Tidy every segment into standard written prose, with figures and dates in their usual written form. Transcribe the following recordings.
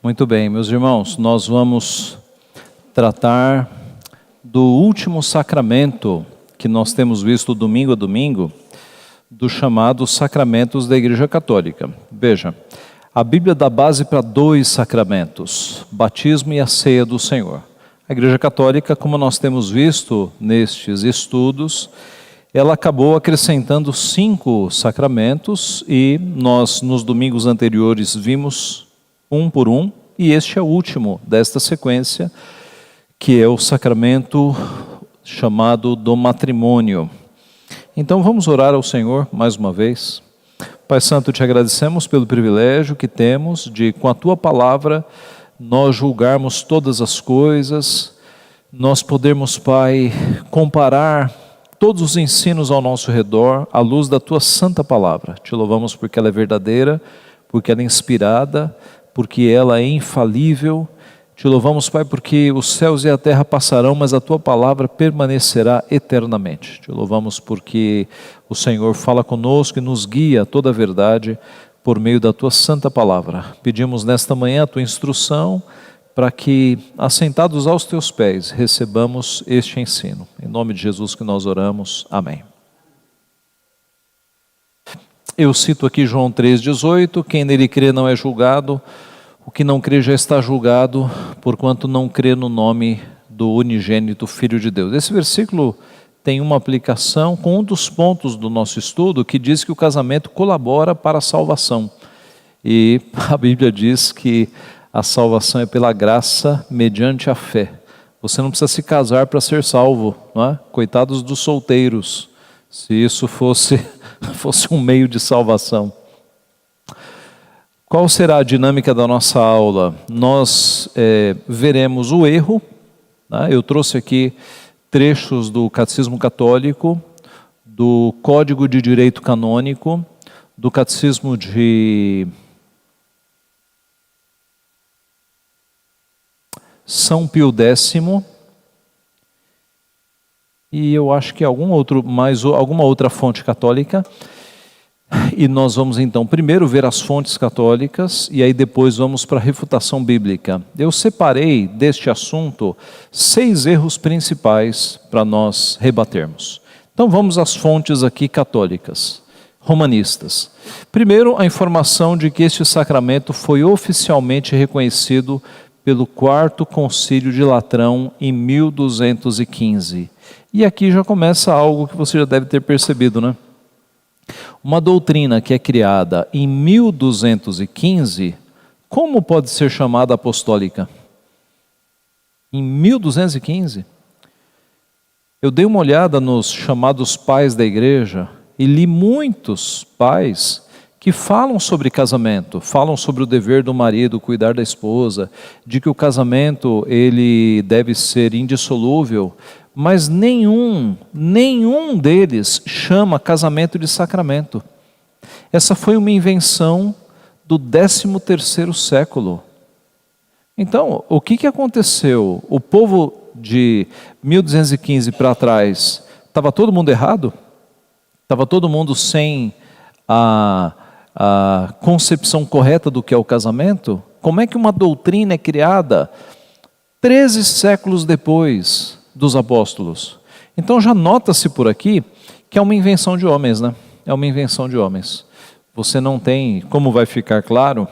Muito bem, meus irmãos, nós vamos tratar do último sacramento que nós temos visto domingo a domingo, dos chamados sacramentos da Igreja Católica. Veja, a Bíblia dá base para 2 sacramentos, batismo e a ceia do Senhor. A Igreja Católica, como nós temos visto nestes estudos, ela acabou acrescentando 5 sacramentos e nós nos domingos anteriores vimos um por um, e este é o último desta sequência, que é o sacramento chamado do matrimônio. Então vamos orar ao Senhor mais uma vez. Pai Santo, te agradecemos pelo privilégio que temos de, com a Tua palavra, nós julgarmos todas as coisas, nós podermos, Pai, comparar todos os ensinos ao nosso redor à luz da Tua santa palavra. Te louvamos porque ela é verdadeira, porque ela é inspirada, porque ela é infalível. Te louvamos, Pai, porque os céus e a terra passarão, mas a Tua palavra permanecerá eternamente. Te louvamos porque o Senhor fala conosco e nos guia a toda a verdade por meio da Tua santa palavra. Pedimos nesta manhã a Tua instrução para que, assentados aos Teus pés, recebamos este ensino. Em nome de Jesus que nós oramos. Amém. Eu cito aqui João 3,18, quem nele crê não é julgado, o que não crê já está julgado, porquanto não crê no nome do unigênito Filho de Deus. Esse versículo tem uma aplicação com um dos pontos do nosso estudo, que diz que o casamento colabora para a salvação. E a Bíblia diz que a salvação é pela graça mediante a fé. Você não precisa se casar para ser salvo, não é? Coitados dos solteiros, se isso fosse um meio de salvação. Qual será a dinâmica da nossa aula? Nós veremos o erro, né? Eu trouxe aqui trechos do Catecismo Católico, do Código de Direito Canônico, do Catecismo de São Pio X, e eu acho que alguma outra fonte católica. E nós vamos então primeiro ver as fontes católicas e aí depois vamos para a refutação bíblica. Eu separei deste assunto 6 erros principais para nós rebatermos. Então vamos às fontes aqui católicas, romanistas. Primeiro, a informação de que este sacramento foi oficialmente reconhecido pelo 4º Concílio de Latrão em 1215. E aqui já começa algo que você já deve ter percebido, né? Uma doutrina que é criada em 1215, como pode ser chamada apostólica? Em 1215? Eu dei uma olhada nos chamados pais da igreja e li muitos pais que falam sobre casamento, falam sobre o dever do marido cuidar da esposa, de que o casamento ele deve ser indissolúvel, mas nenhum deles chama casamento de sacramento. Essa foi uma invenção do 13º século. Então, o que aconteceu? O povo de 1215 para trás, estava todo mundo errado? Estava todo mundo sem a concepção correta do que é o casamento? Como é que uma doutrina é criada 13 séculos depois dos apóstolos? Então já nota-se por aqui que é uma invenção de homens, né? É uma invenção de homens. Você não tem, como vai ficar claro,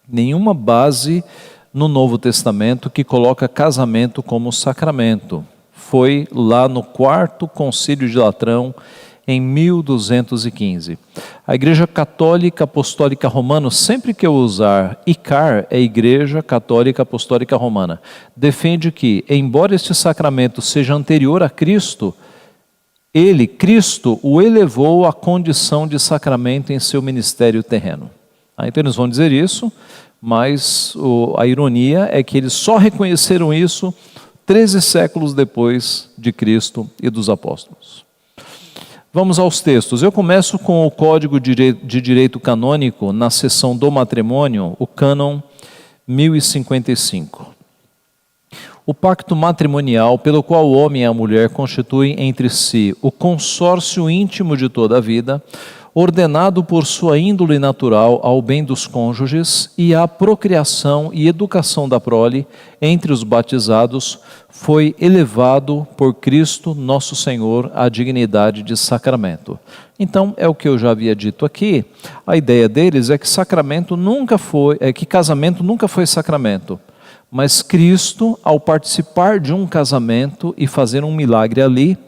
nenhuma base no Novo Testamento que coloca casamento como sacramento. Foi lá no 4º Concílio de Latrão, em 1215. A Igreja Católica Apostólica Romana, sempre que eu usar ICAR, é Igreja Católica Apostólica Romana, defende que, embora este sacramento seja anterior a Cristo, Cristo, o elevou à condição de sacramento em seu ministério terreno. Então eles vão dizer isso, mas a ironia é que eles só reconheceram isso 13 séculos depois de Cristo e dos apóstolos. Vamos aos textos. Eu começo com o Código de Direito Canônico, na seção do matrimônio, o cânon 1055. O pacto matrimonial pelo qual o homem e a mulher constituem entre si o consórcio íntimo de toda a vida, ordenado por sua índole natural ao bem dos cônjuges e à procriação e educação da prole entre os batizados, foi elevado por Cristo nosso Senhor à dignidade de sacramento. Então, é o que eu já havia dito aqui, a ideia deles é que casamento nunca foi sacramento, mas Cristo, ao participar de um casamento e fazer um milagre ali,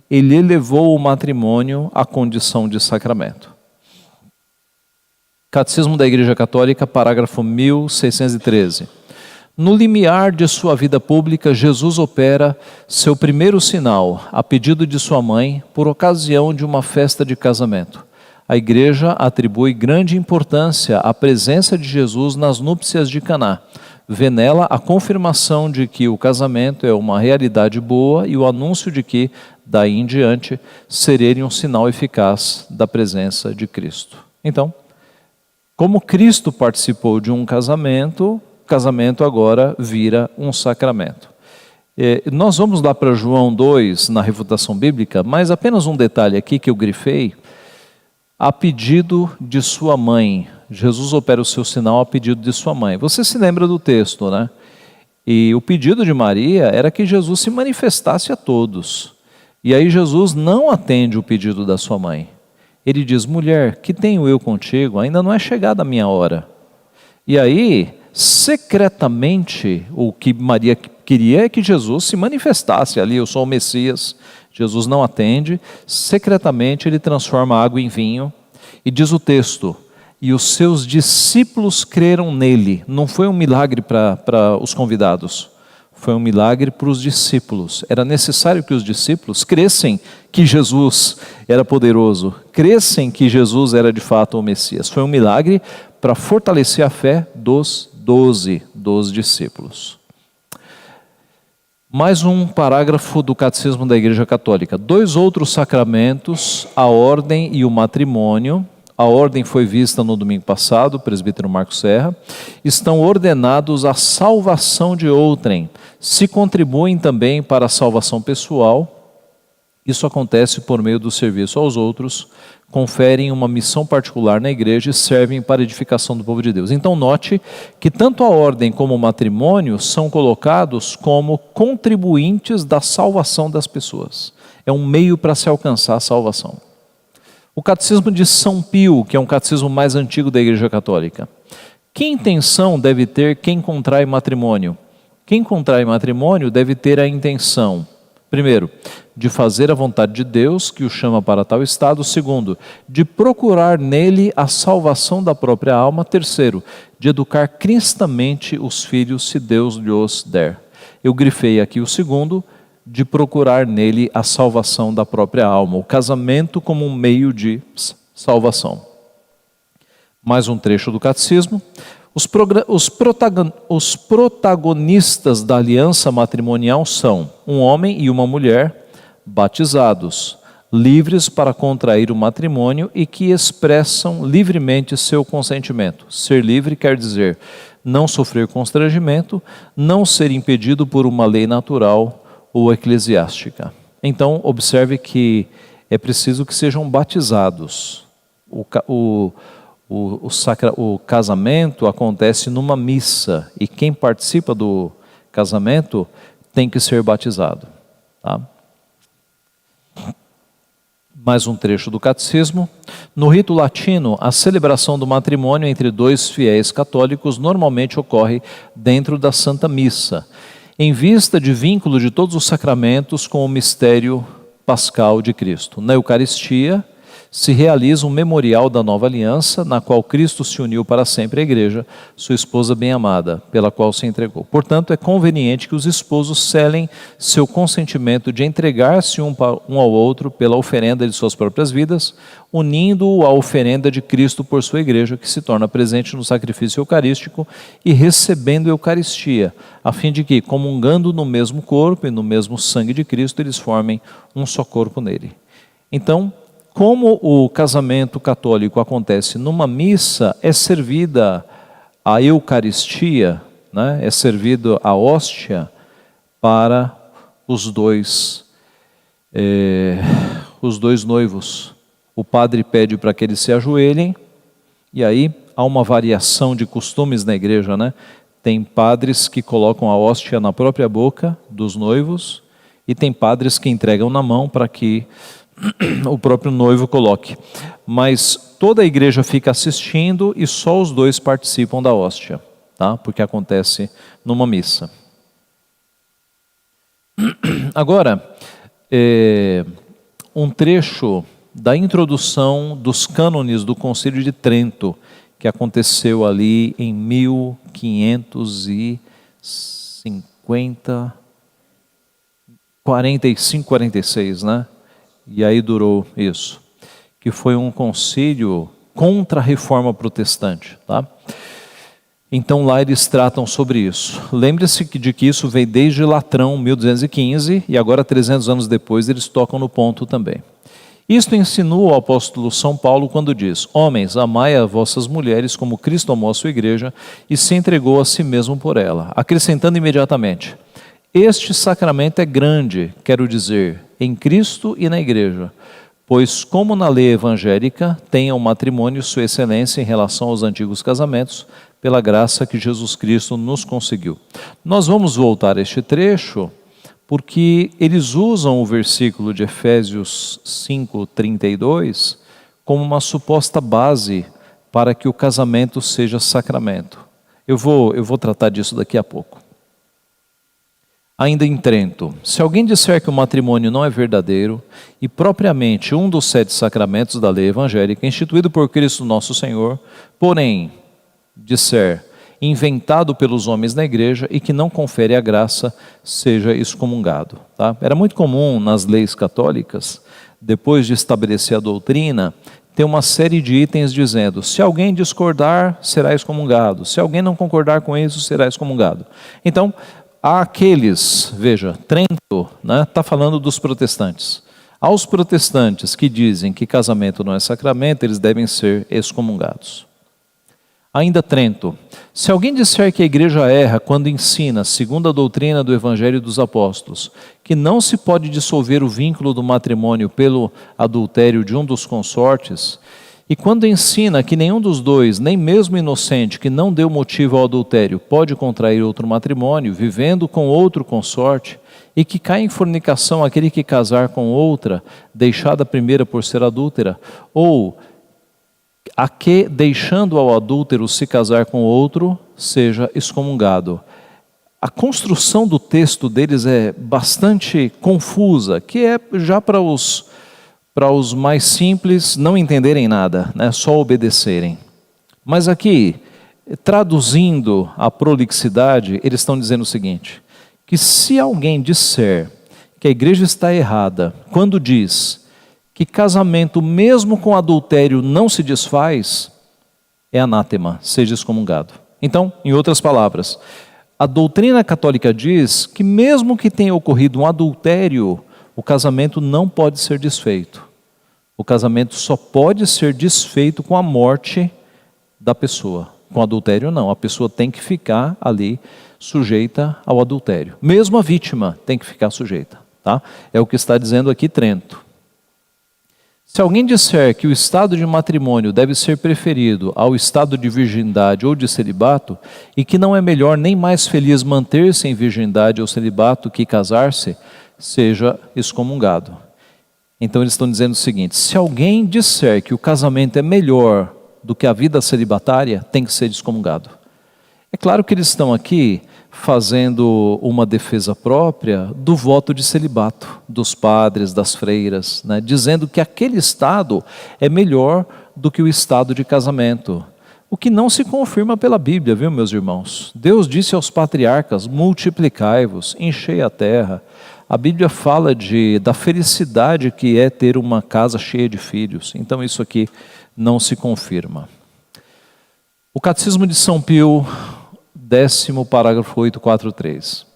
ele elevou o matrimônio à condição de sacramento. Catecismo da Igreja Católica, parágrafo 1613. No limiar de sua vida pública, Jesus opera seu primeiro sinal, a pedido de sua mãe, por ocasião de uma festa de casamento. A Igreja atribui grande importância à presença de Jesus nas núpcias de Caná. Vê nela a confirmação de que o casamento é uma realidade boa e o anúncio de que, daí em diante, seria um sinal eficaz da presença de Cristo. Então, como Cristo participou de um casamento, o casamento agora vira um sacramento. Nós vamos lá para João 2, na refutação bíblica, mas apenas um detalhe aqui que eu grifei. A pedido de sua mãe. Jesus opera o seu sinal a pedido de sua mãe. Você se lembra do texto, né? E o pedido de Maria era que Jesus se manifestasse a todos. E aí Jesus não atende o pedido da sua mãe. Ele diz: mulher, que tenho eu contigo? Ainda não é chegada a minha hora. E aí, secretamente, o que Maria queria é que Jesus se manifestasse ali. Eu sou o Messias. Jesus não atende. Secretamente ele transforma a água em vinho. E diz o texto: e os seus discípulos creram nele. Não foi um milagre para os convidados, foi um milagre para os discípulos. Era necessário que os discípulos cressem que Jesus era poderoso, cressem que Jesus era de fato o Messias. Foi um milagre para fortalecer a fé dos 12 discípulos. Mais um parágrafo do Catecismo da Igreja Católica. 2 outros sacramentos, a ordem e o matrimônio. A ordem foi vista no domingo passado, o presbítero Marcos Serra. Estão ordenados à salvação de outrem. Se contribuem também para a salvação pessoal. Isso acontece por meio do serviço aos outros, conferem uma missão particular na igreja e servem para a edificação do povo de Deus. Então note que tanto a ordem como o matrimônio são colocados como contribuintes da salvação das pessoas. É um meio para se alcançar a salvação. O Catecismo de São Pio, que é um catecismo mais antigo da Igreja Católica. Que intenção deve ter quem contrai matrimônio? Quem contrai matrimônio deve ter a intenção, primeiro, de fazer a vontade de Deus, que o chama para tal estado. Segundo, de procurar nele a salvação da própria alma. Terceiro, de educar cristamente os filhos, se Deus lhes der. Eu grifei aqui o segundo, de procurar nele a salvação da própria alma. O casamento como um meio de salvação. Mais um trecho do Catecismo. Os protagonistas da aliança matrimonial são um homem e uma mulher batizados, livres para contrair o matrimônio e que expressam livremente seu consentimento. Ser livre quer dizer não sofrer constrangimento, não ser impedido por uma lei natural ou eclesiástica. Então, observe que é preciso que sejam batizados. O casamento acontece numa missa e quem participa do casamento tem que ser batizado. Tá? Mais um trecho do Catecismo. No rito latino, a celebração do matrimônio entre 2 fiéis católicos normalmente ocorre dentro da Santa Missa, em vista de vínculo de todos os sacramentos com o mistério pascal de Cristo. Na Eucaristia se realiza um memorial da nova aliança, na qual Cristo se uniu para sempre à igreja, sua esposa bem-amada, pela qual se entregou. Portanto, é conveniente que os esposos selem seu consentimento de entregar-se um ao outro pela oferenda de suas próprias vidas, unindo-o à oferenda de Cristo por sua igreja, que se torna presente no sacrifício eucarístico, e recebendo a Eucaristia, a fim de que, comungando no mesmo corpo e no mesmo sangue de Cristo, eles formem um só corpo nele. Então, como o casamento católico acontece numa missa, é servida a Eucaristia, né? É servido a hóstia para os dois noivos. o padre pede para que eles se ajoelhem, e aí há uma variação de costumes na igreja, né? Tem padres que colocam a hóstia na própria boca dos noivos, e tem padres que entregam na mão para que o próprio noivo coloque. Mas toda a igreja fica assistindo e só os dois participam da hóstia, tá? Porque acontece numa missa. Agora, um trecho da introdução dos cânones do Concílio de Trento, que aconteceu ali em 1550, 45, 46, né? E aí durou isso, que foi um concílio contra a reforma protestante, tá? Então lá eles tratam sobre isso. Lembre-se de que isso veio desde Latrão, 1215, e agora 300 anos depois eles tocam no ponto também. Isto ensinou o apóstolo São Paulo quando diz: homens, amai as vossas mulheres como Cristo amou a sua igreja e se entregou a si mesmo por ela, acrescentando imediatamente: este sacramento é grande, quero dizer, em Cristo e na igreja, pois como na lei evangélica tem o matrimônio sua excelência em relação aos antigos casamentos, pela graça que Jesus Cristo nos conseguiu. Nós vamos voltar a este trecho, porque eles usam o versículo de Efésios 5:32 como uma suposta base para que o casamento seja sacramento. Eu vou tratar disso daqui a pouco. Ainda em Trento, se alguém disser que o matrimônio não é verdadeiro e propriamente um dos 7 sacramentos da lei evangélica instituído por Cristo nosso Senhor, porém disser inventado pelos homens na igreja e que não confere a graça, seja excomungado. Tá? Era muito comum nas leis católicas, depois de estabelecer a doutrina, ter uma série de itens dizendo: se alguém discordar, será excomungado, se alguém não concordar com isso, será excomungado. Então, há aqueles, veja, Trento, né, está falando dos protestantes. Aos protestantes que dizem que casamento não é sacramento, eles devem ser excomungados. Ainda Trento, se alguém disser que a igreja erra quando ensina, segundo a doutrina do Evangelho dos Apóstolos, que não se pode dissolver o vínculo do matrimônio pelo adultério de um dos consortes, e quando ensina que nenhum dos dois, nem mesmo inocente, que não deu motivo ao adultério, pode contrair outro matrimônio, vivendo com outro consorte, e que cai em fornicação aquele que casar com outra, deixada a primeira por ser adúltera, ou a que, deixando ao adúltero se casar com outro, seja excomungado. A construção do texto deles é bastante confusa, que é já para os mais simples não entenderem nada, né? Só obedecerem. Mas aqui, traduzindo a prolixidade, eles estão dizendo o seguinte: que se alguém disser que a igreja está errada quando diz que casamento mesmo com adultério não se desfaz, é anátema, seja excomungado. Então, em outras palavras, a doutrina católica diz que mesmo que tenha ocorrido um adultério, o casamento não pode ser desfeito. O casamento só pode ser desfeito com a morte da pessoa. Com adultério não, a pessoa tem que ficar ali sujeita ao adultério. Mesmo a vítima tem que ficar sujeita, tá? É o que está dizendo aqui Trento. Se alguém disser que o estado de matrimônio deve ser preferido ao estado de virgindade ou de celibato, e que não é melhor nem mais feliz manter-se em virgindade ou celibato que casar-se, seja excomungado. Então eles estão dizendo o seguinte: se alguém disser que o casamento é melhor do que a vida celibatária, tem que ser excomungado. É claro que eles estão aqui fazendo uma defesa própria do voto de celibato, dos padres, das freiras, né? Dizendo que aquele estado é melhor do que o estado de casamento. O que não se confirma pela Bíblia, viu, meus irmãos? Deus disse aos patriarcas: multiplicai-vos, enchei a terra. A Bíblia fala da felicidade que é ter uma casa cheia de filhos. Então isso aqui não se confirma. O Catecismo de São Pio, 10º parágrafo 843.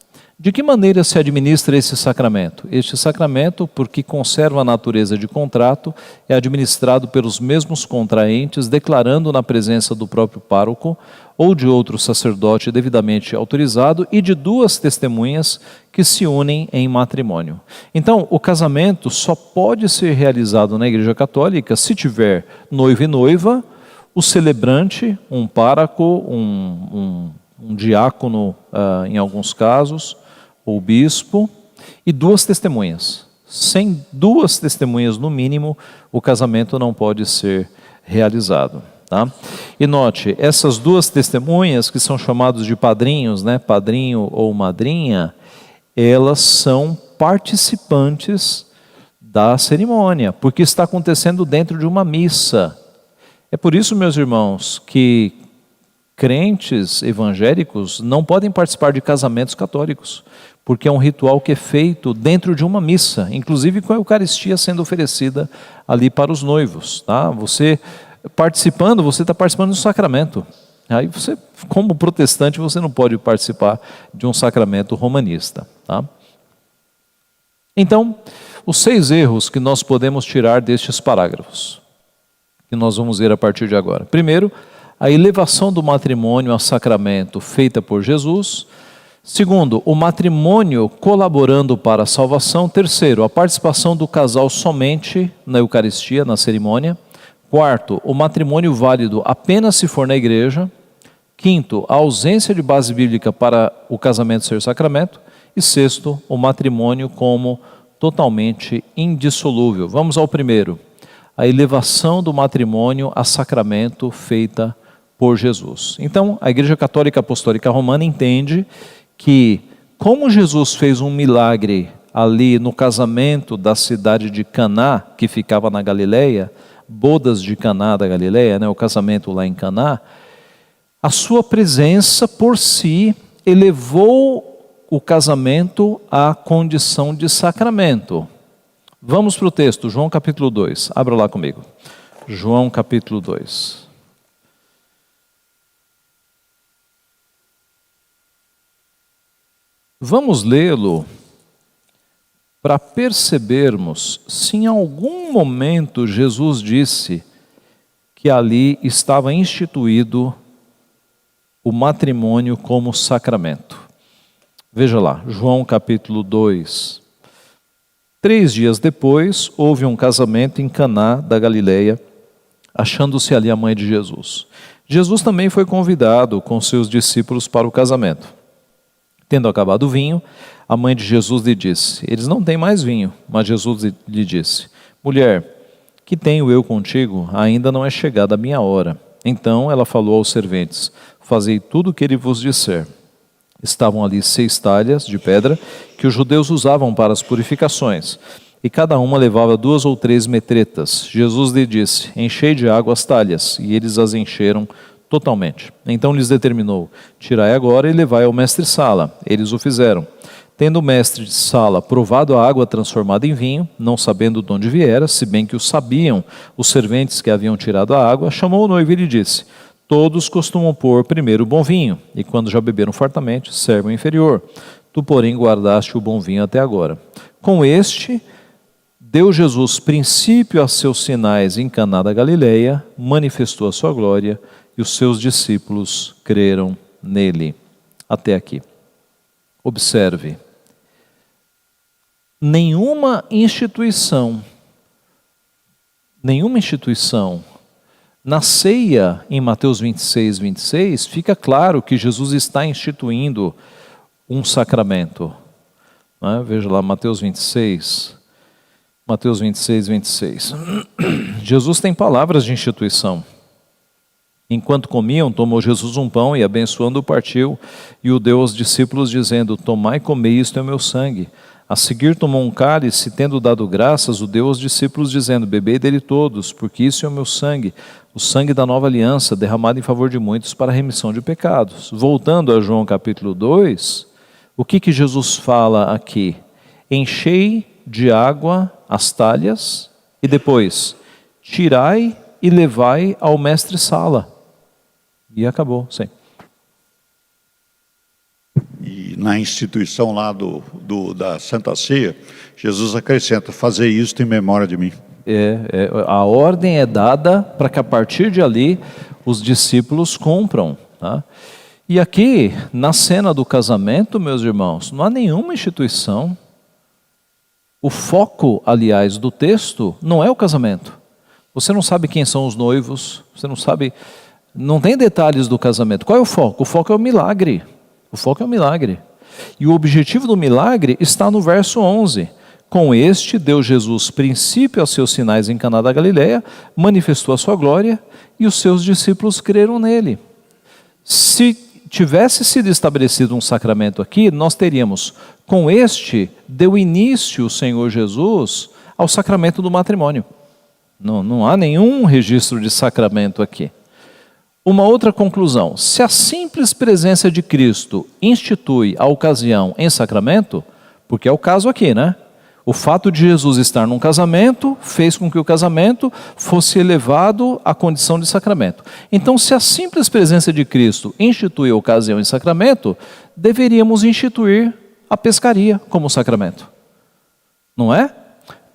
De que maneira se administra esse sacramento? Este sacramento, porque conserva a natureza de contrato, é administrado pelos mesmos contraentes, declarando na presença do próprio pároco ou de outro sacerdote devidamente autorizado e de duas testemunhas que se unem em matrimônio. Então, o casamento só pode ser realizado na Igreja Católica se tiver noivo e noiva, o celebrante, um pároco, um diácono, em alguns casos, ou bispo, e duas testemunhas. Sem duas testemunhas, no mínimo, o casamento não pode ser realizado. Tá? E note, essas duas testemunhas, que são chamados de padrinhos, né, padrinho ou madrinha, elas são participantes da cerimônia, porque está acontecendo dentro de uma missa. É por isso, meus irmãos, que crentes evangélicos não podem participar de casamentos católicos, porque é um ritual que é feito dentro de uma missa, inclusive com a Eucaristia sendo oferecida ali para os noivos. Tá? Você participando, você está participando do sacramento. Aí você, como protestante, você não pode participar de um sacramento romanista. Tá? Então, os 6 erros que nós podemos tirar destes parágrafos, que nós vamos ver a partir de agora. Primeiro, a elevação do matrimônio a sacramento feita por Jesus. Segundo, o matrimônio colaborando para a salvação. Terceiro, a participação do casal somente na Eucaristia, na cerimônia. Quarto, o matrimônio válido apenas se for na igreja. Quinto, a ausência de base bíblica para o casamento ser sacramento. E sexto, o matrimônio como totalmente indissolúvel. Vamos ao primeiro, a elevação do matrimônio a sacramento feita por Jesus. Então, a Igreja Católica Apostólica Romana entende que, como Jesus fez um milagre ali no casamento da cidade de Caná, que ficava na Galileia, bodas de Caná da Galileia, né, o casamento lá em Caná, a sua presença por si elevou o casamento à condição de sacramento. Vamos para o texto, João capítulo 2, abra lá comigo. João capítulo 2. Vamos lê-lo para percebermos se em algum momento Jesus disse que ali estava instituído o matrimônio como sacramento. Veja lá, João capítulo 2. 3 dias depois, houve um casamento em Caná da Galileia, achando-se ali a mãe de Jesus. Jesus também foi convidado com seus discípulos para o casamento. Tendo acabado o vinho, a mãe de Jesus lhe disse: eles não têm mais vinho. Mas Jesus lhe disse: mulher, que tenho eu contigo? Ainda não é chegada a minha hora. Então ela falou aos serventes: fazei tudo o que ele vos disser. Estavam ali 6 talhas de pedra que os judeus usavam para as purificações, e cada uma levava 2 ou 3 metretas. Jesus lhe disse: enchei de água as talhas, e eles as encheram totalmente. Então lhes determinou: tirai agora e levai ao mestre-sala. Eles o fizeram. Tendo o mestre de sala provado a água transformada em vinho, não sabendo de onde viera, se bem que o sabiam os serventes que haviam tirado a água, chamou o noivo e lhe disse: todos costumam pôr primeiro o bom vinho, e quando já beberam fartamente, servem o inferior. Tu, porém, guardaste o bom vinho até agora. Com este, deu Jesus princípio a seus sinais em Caná da Galileia, manifestou a sua glória, e os seus discípulos creram nele. Até aqui. Observe. Nenhuma instituição, na ceia, em Mateus 26, 26, fica claro que Jesus está instituindo um sacramento. Veja lá, Mateus 26, 26. Jesus tem palavras de instituição. Enquanto comiam, tomou Jesus um pão e, abençoando-o, partiu e o deu aos discípulos, dizendo: tomai e comei, isto é o meu sangue. A seguir tomou um cálice, tendo dado graças, o deu aos discípulos, dizendo: bebei dele todos, porque isso é o meu sangue, o sangue da nova aliança, derramado em favor de muitos para a remissão de pecados. Voltando a João capítulo 2, o que Jesus fala aqui? Enchei de água as talhas e depois tirai e levai ao mestre-sala. E acabou, sim. E na instituição lá da Santa Ceia, Jesus acrescenta: fazer isso em memória de mim. A ordem é dada para que a partir de ali os discípulos cumpram, tá? E aqui, na cena do casamento, meus irmãos, não há nenhuma instituição. O foco, aliás, do texto não é o casamento. Você não sabe quem são os noivos, você não sabe, não tem detalhes do casamento. Qual é o foco? O foco é o milagre. O foco é o milagre. E o objetivo do milagre está no verso 11. Com este, deu Jesus princípio aos seus sinais em Caná da Galileia, manifestou a sua glória e os seus discípulos creram nele. Se tivesse sido estabelecido um sacramento aqui, nós teríamos: com este, deu início o Senhor Jesus ao sacramento do matrimônio. Não há nenhum registro de sacramento aqui. Uma outra conclusão: se a simples presença de Cristo institui a ocasião em sacramento, porque é o caso aqui, né? O fato de Jesus estar num casamento fez com que o casamento fosse elevado à condição de sacramento. Então, se a simples presença de Cristo institui a ocasião em sacramento, deveríamos instituir a pescaria como sacramento. Não é?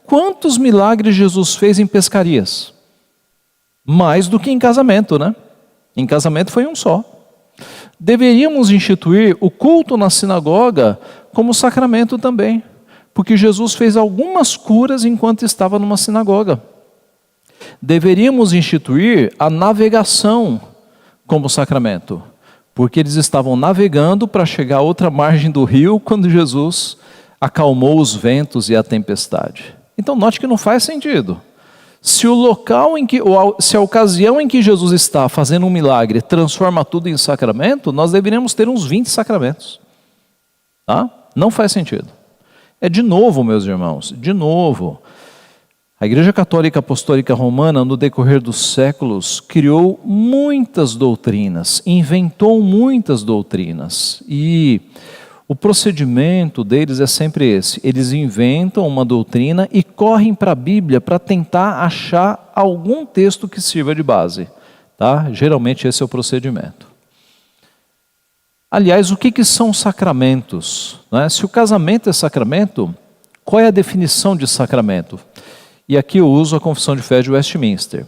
Quantos milagres Jesus fez em pescarias? Mais do que em casamento, né? Em casamento foi um só. Deveríamos instituir o culto na sinagoga como sacramento também, porque Jesus fez algumas curas enquanto estava numa sinagoga. Deveríamos instituir a navegação como sacramento, porque eles estavam navegando para chegar à outra margem do rio quando Jesus acalmou os ventos e a tempestade. Então note que não faz sentido. Se a ocasião em que Jesus está fazendo um milagre transforma tudo em sacramento, nós deveríamos ter uns 20 sacramentos. Tá? Não faz sentido. De novo, meus irmãos, de novo, a Igreja Católica Apostólica Romana, no decorrer dos séculos, criou muitas doutrinas, inventou muitas doutrinas, e o procedimento deles é sempre esse: eles inventam uma doutrina e correm para a Bíblia para tentar achar algum texto que sirva de base. Tá? Geralmente esse é o procedimento. Aliás, o que são sacramentos? Né? Se o casamento é sacramento, qual é a definição de sacramento? E aqui eu uso a Confissão de Fé de Westminster.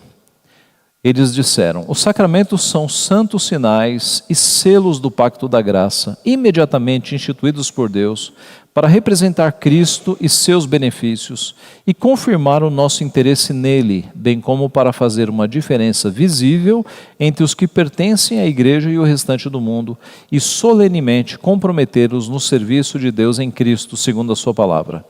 Eles disseram: os sacramentos são santos sinais e selos do pacto da graça, imediatamente instituídos por Deus, para representar Cristo e seus benefícios e confirmar o nosso interesse nele, bem como para fazer uma diferença visível entre os que pertencem à Igreja e o restante do mundo, e solenemente comprometê-los no serviço de Deus em Cristo, segundo a sua palavra.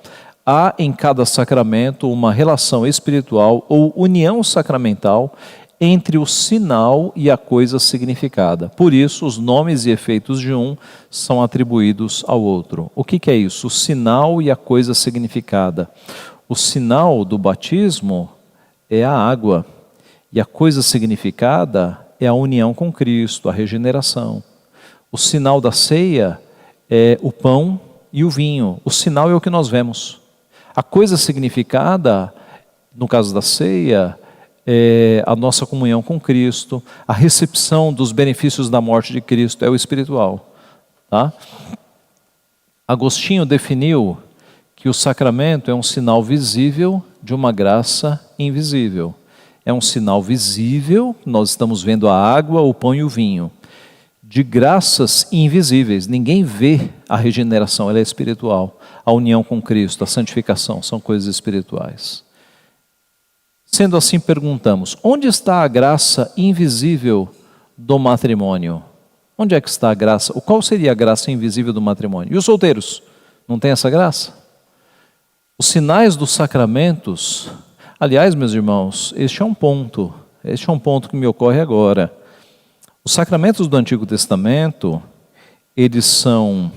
Há em cada sacramento uma relação espiritual ou união sacramental entre o sinal e a coisa significada. Por isso, os nomes e efeitos de um são atribuídos ao outro. O que é isso? O sinal e a coisa significada. O sinal do batismo é a água, e a coisa significada é a união com Cristo, a regeneração. O sinal da ceia é o pão e o vinho. O sinal é o que nós vemos. A coisa significada, no caso da ceia, é a nossa comunhão com Cristo, a recepção dos benefícios da morte de Cristo, é o espiritual. Tá? Agostinho definiu que o sacramento é um sinal visível de uma graça invisível. É um sinal visível, nós estamos vendo a água, o pão e o vinho, de graças invisíveis. Ninguém vê a regeneração, ela é espiritual. A união com Cristo, a santificação, são coisas espirituais. Sendo assim, perguntamos: onde está a graça invisível do matrimônio? Onde é que está a graça? Qual seria a graça invisível do matrimônio? E os solteiros? Não tem essa graça? Os sinais dos sacramentos, aliás, meus irmãos, este é um ponto que me ocorre agora. Os sacramentos do Antigo Testamento, eles são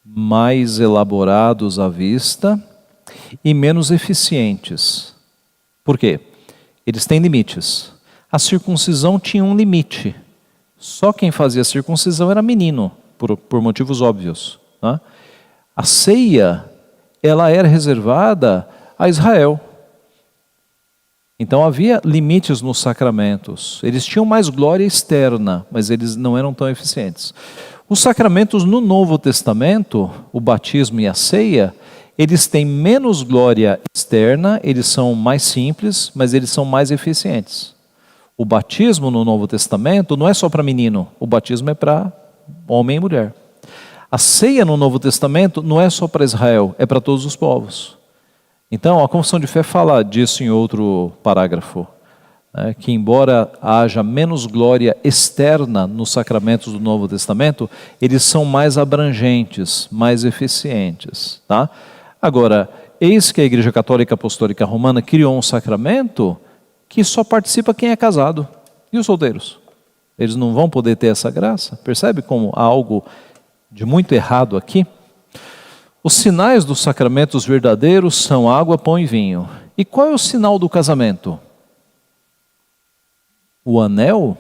mais elaborados à vista e menos eficientes. Por quê? Eles têm limites. A circuncisão tinha um limite. Só quem fazia circuncisão era menino, por motivos óbvios. Tá? A ceia, ela era reservada a Israel. Então havia limites nos sacramentos. Eles tinham mais glória externa, mas eles não eram tão eficientes. Os sacramentos no Novo Testamento, o batismo e a ceia, eles têm menos glória externa, eles são mais simples, mas eles são mais eficientes. O batismo no Novo Testamento não é só para menino, o batismo é para homem e mulher. A ceia no Novo Testamento não é só para Israel, é para todos os povos. Então, a confissão de fé fala disso em outro parágrafo, que embora haja menos glória externa nos sacramentos do Novo Testamento, eles são mais abrangentes, mais eficientes. Tá? Agora, eis que a Igreja Católica Apostólica Romana criou um sacramento que só participa quem é casado. E os solteiros? Eles não vão poder ter essa graça? Percebe como há algo de muito errado aqui? Os sinais dos sacramentos verdadeiros são água, pão e vinho. E qual é o sinal do casamento? O anel?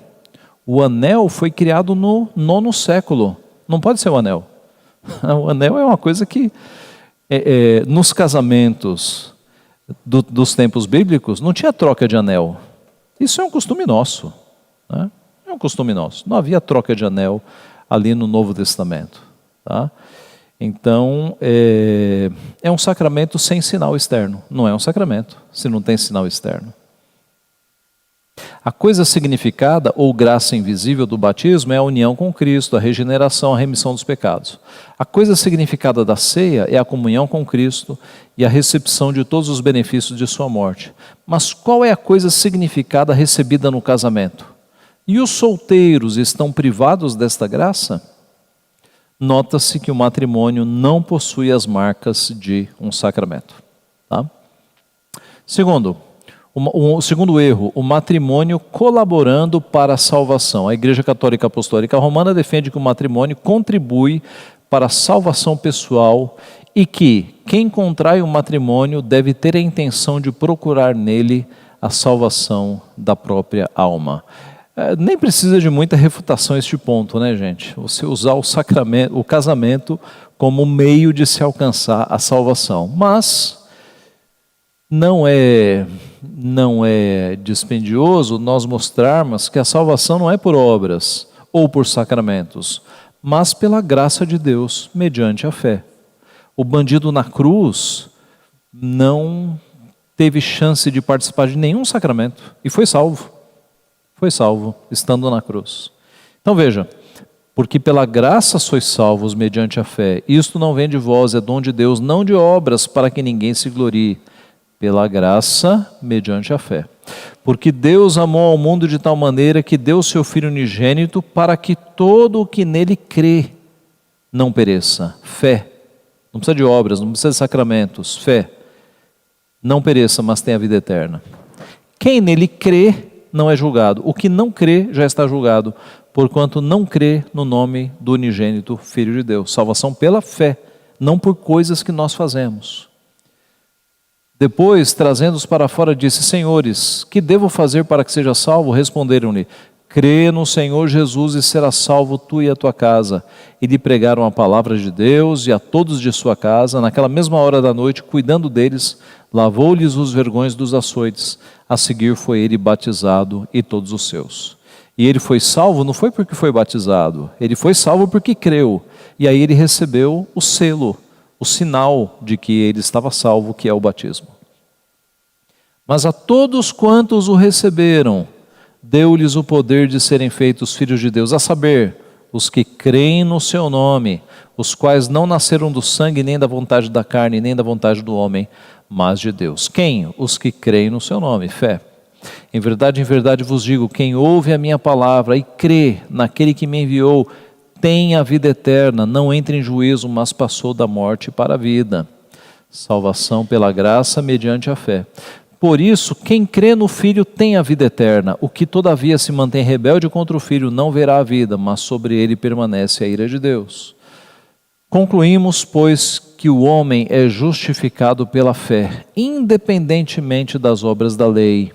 O anel foi criado no 9º século. Não pode ser o anel. O anel é uma coisa que, nos casamentos dos tempos bíblicos, não tinha troca de anel. Isso é um costume nosso. Né? É um costume nosso. Não havia troca de anel ali no Novo Testamento. Tá? Então, é um sacramento sem sinal externo. Não é um sacramento se não tem sinal externo. A coisa significada ou graça invisível do batismo é a união com Cristo, a regeneração, a remissão dos pecados. A coisa significada da ceia é a comunhão com Cristo e a recepção de todos os benefícios de sua morte. Mas qual é a coisa significada recebida no casamento? E os solteiros estão privados desta graça? Nota-se que o matrimônio não possui as marcas de um sacramento. Tá? Segundo erro, o matrimônio colaborando para a salvação. A Igreja Católica Apostólica Romana defende que o matrimônio contribui para a salvação pessoal e que quem contrai o matrimônio deve ter a intenção de procurar nele a salvação da própria alma. Nem precisa de muita refutação a este ponto, né, gente? Você usar o casamento como meio de se alcançar a salvação. Mas não é dispendioso nós mostrarmos que a salvação não é por obras ou por sacramentos, mas pela graça de Deus, mediante a fé. O bandido na cruz não teve chance de participar de nenhum sacramento e foi salvo. Foi salvo, estando na cruz. Então veja, porque pela graça sois salvos mediante a fé. Isto não vem de vós, é dom de Deus, não de obras, para que ninguém se glorie. Pela graça, mediante a fé. Porque Deus amou ao mundo de tal maneira que deu seu Filho unigênito para que todo o que nele crê não pereça. Fé. Não precisa de obras, não precisa de sacramentos. Fé. Não pereça, mas tenha a vida eterna. Quem nele crê não é julgado. O que não crê já está julgado, porquanto não crê no nome do unigênito Filho de Deus. Salvação pela fé, não por coisas que nós fazemos. Depois, trazendo-os para fora, disse: Senhores, que devo fazer para que seja salvo? Responderam-lhe: Crê no Senhor Jesus e serás salvo tu e a tua casa. E lhe pregaram a palavra de Deus e a todos de sua casa. Naquela mesma hora da noite, cuidando deles, lavou-lhes os vergões dos açoites. A seguir foi ele batizado e todos os seus. E ele foi salvo, não foi porque foi batizado, ele foi salvo porque creu. E aí ele recebeu o selo, o sinal de que ele estava salvo, que é o batismo. Mas a todos quantos o receberam, deu-lhes o poder de serem feitos filhos de Deus, a saber, os que creem no seu nome, os quais não nasceram do sangue, nem da vontade da carne, nem da vontade do homem, mas de Deus. Quem? Os que creem no seu nome, fé. Em verdade vos digo, quem ouve a minha palavra e crê naquele que me enviou, tem a vida eterna, não entra em juízo, mas passou da morte para a vida. Salvação pela graça mediante a fé. Por isso, quem crê no Filho tem a vida eterna. O que todavia se mantém rebelde contra o Filho não verá a vida, mas sobre ele permanece a ira de Deus. Concluímos, pois, que o homem é justificado pela fé, independentemente das obras da lei.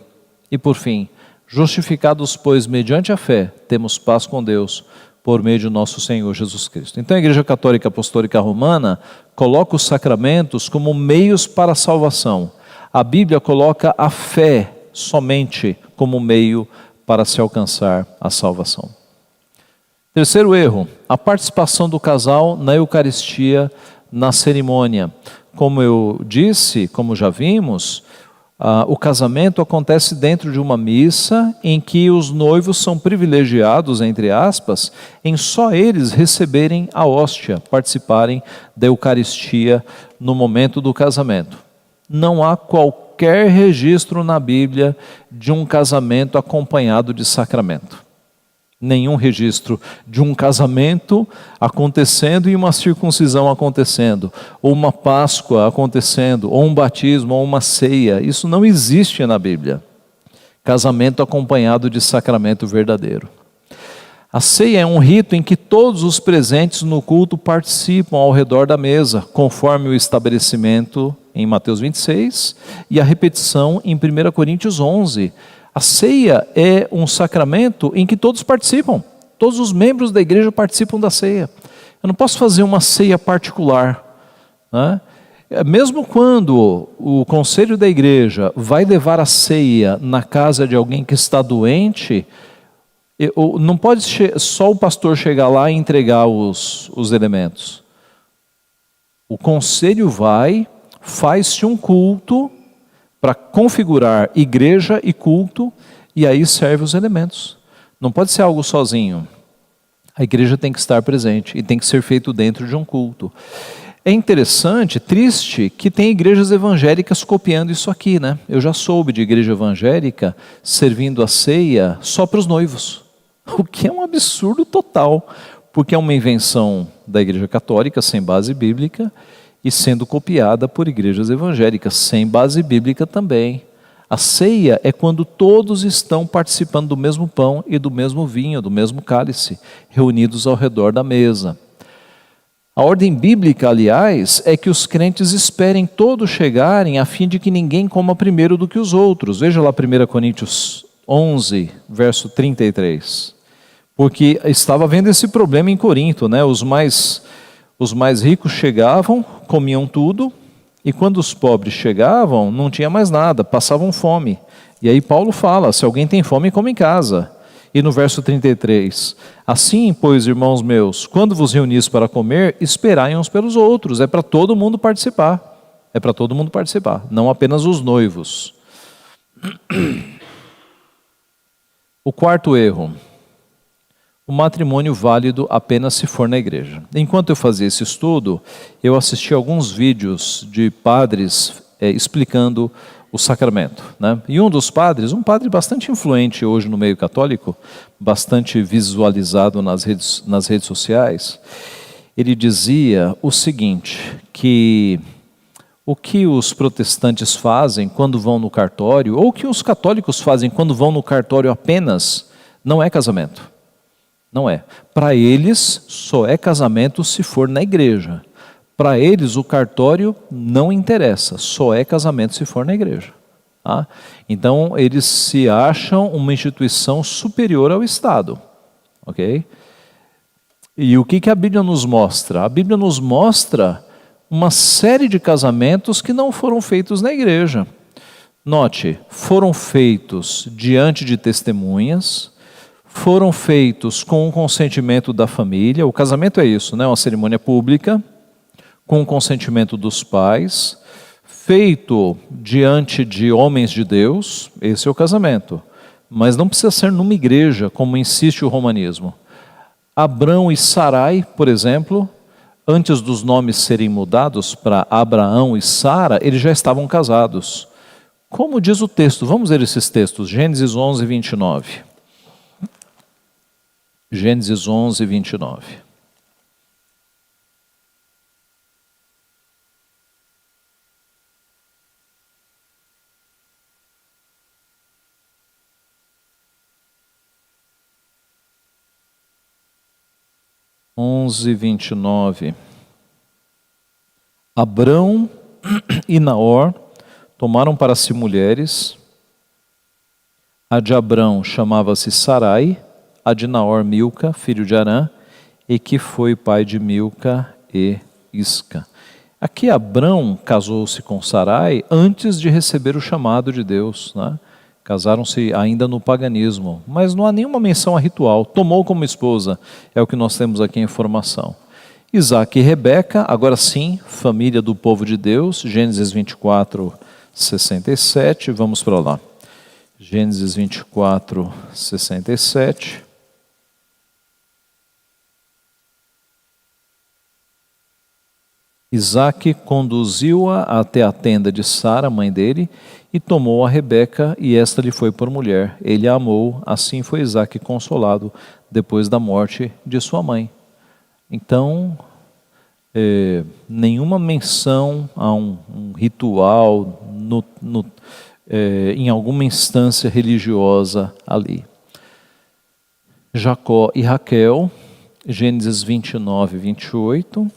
E por fim, justificados, pois, mediante a fé, temos paz com Deus, por meio de nosso Senhor Jesus Cristo. Então a Igreja Católica Apostólica Romana coloca os sacramentos como meios para a salvação. A Bíblia coloca a fé somente como meio para se alcançar a salvação. Terceiro erro, a participação do casal na Eucaristia, na cerimônia. Como eu disse, como já vimos, o casamento acontece dentro de uma missa em que os noivos são privilegiados, entre aspas, em só eles receberem a hóstia, participarem da Eucaristia no momento do casamento. Não há qualquer registro na Bíblia de um casamento acompanhado de sacramento. Nenhum registro de um casamento acontecendo e uma circuncisão acontecendo, ou uma Páscoa acontecendo, ou um batismo, ou uma ceia. Isso não existe na Bíblia. Casamento acompanhado de sacramento verdadeiro. A ceia é um rito em que todos os presentes no culto participam ao redor da mesa, conforme o estabelecimento em Mateus 26 e a repetição em 1 Coríntios 11. A ceia é um sacramento em que todos participam. Todos os membros da igreja participam da ceia. Eu não posso fazer uma ceia particular, né? Mesmo quando o conselho da igreja vai levar a ceia na casa de alguém que está doente, não pode só o pastor chegar lá e entregar os elementos. O conselho faz-se um culto para configurar igreja e culto, e aí serve os elementos. Não pode ser algo sozinho. A igreja tem que estar presente e tem que ser feito dentro de um culto. É interessante, triste, que tem igrejas evangélicas copiando isso aqui, né? Eu já soube de igreja evangélica servindo a ceia só para os noivos, o que é um absurdo total, porque é uma invenção da igreja católica sem base bíblica, e sendo copiada por igrejas evangélicas, sem base bíblica também. A ceia é quando todos estão participando do mesmo pão e do mesmo vinho, do mesmo cálice, reunidos ao redor da mesa. A ordem bíblica, aliás, é que os crentes esperem todos chegarem a fim de que ninguém coma primeiro do que os outros. Veja lá 1 Coríntios 11, verso 33. Porque estava havendo esse problema em Corinto, né? Os mais ricos chegavam, comiam tudo, e quando os pobres chegavam, não tinha mais nada, passavam fome. E aí Paulo fala, se alguém tem fome, come em casa. E no verso 33, assim, pois, irmãos meus, quando vos reunis para comer, esperai uns pelos outros. É para todo mundo participar. É para todo mundo participar, não apenas os noivos. O quarto erro. O matrimônio válido apenas se for na igreja. Enquanto eu fazia esse estudo, eu assisti alguns vídeos de padres explicando o sacramento, né? E um dos padres, um padre bastante influente hoje no meio católico, bastante visualizado nas redes sociais, ele dizia o seguinte, que o que os protestantes fazem quando vão no cartório, ou o que os católicos fazem quando vão no cartório apenas, não é casamento. Não é. Para eles, só é casamento se for na igreja. Para eles, o cartório não interessa, só é casamento se for na igreja. Tá? Então, eles se acham uma instituição superior ao Estado. Ok? E o que a Bíblia nos mostra? A Bíblia nos mostra uma série de casamentos que não foram feitos na igreja. Note, foram feitos diante de testemunhas, foram feitos com o consentimento da família. O casamento é isso, né? Uma cerimônia pública, com o consentimento dos pais, feito diante de homens de Deus, esse é o casamento. Mas não precisa ser numa igreja, como insiste o romanismo. Abrão e Sarai, por exemplo, antes dos nomes serem mudados para Abraão e Sara, eles já estavam casados. Como diz o texto? Vamos ler esses textos. Gênesis 11, 29. Gênesis 11, 29. Abrão e Naor tomaram para si mulheres. A de Abrão chamava-se Sarai, a de Naor Milca, filho de Arã, e que foi pai de Milca e Isca. Aqui Abrão casou-se com Sarai antes de receber o chamado de Deus, né? Casaram-se ainda no paganismo, mas não há nenhuma menção a ritual. Tomou como esposa, é o que nós temos aqui em informação. Isaac e Rebeca, agora sim, família do povo de Deus, Gênesis 24, 67, vamos para lá. Gênesis 24, 67. Isaac conduziu-a até a tenda de Sara, mãe dele, e tomou a Rebeca, e esta lhe foi por mulher. Ele a amou, assim foi Isaac consolado depois da morte de sua mãe. Então, nenhuma menção a um ritual em alguma instância religiosa ali. Jacó e Raquel, Gênesis 29, 28.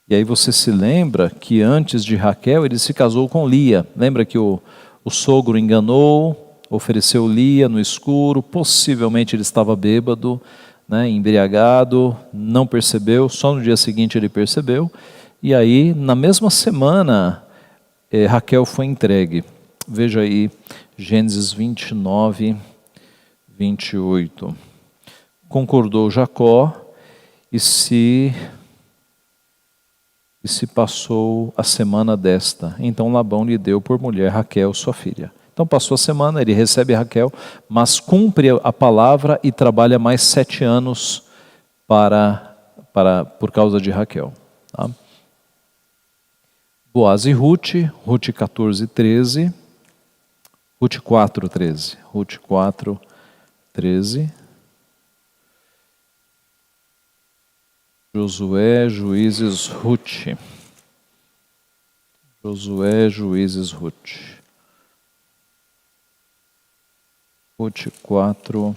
E aí você se lembra que antes de Raquel ele se casou com Lia. Lembra que o sogro enganou, ofereceu Lia no escuro, possivelmente ele estava bêbado, né, embriagado, não percebeu, só no dia seguinte ele percebeu. E aí, na mesma semana, Raquel foi entregue. Veja aí, Gênesis 29, 28. Concordou Jacó e se passou a semana desta. Então Labão lhe deu por mulher Raquel, sua filha. Então passou a semana, ele recebe Raquel, mas cumpre a palavra e trabalha mais 7 anos por causa de Raquel. Tá? Boaz e Ruth, Ruth 14, 13. Ruth 4, 13. Ruth 4, 13. Josué, Juízes, Ruth. Josué, Juízes, Ruth. Ruth 4,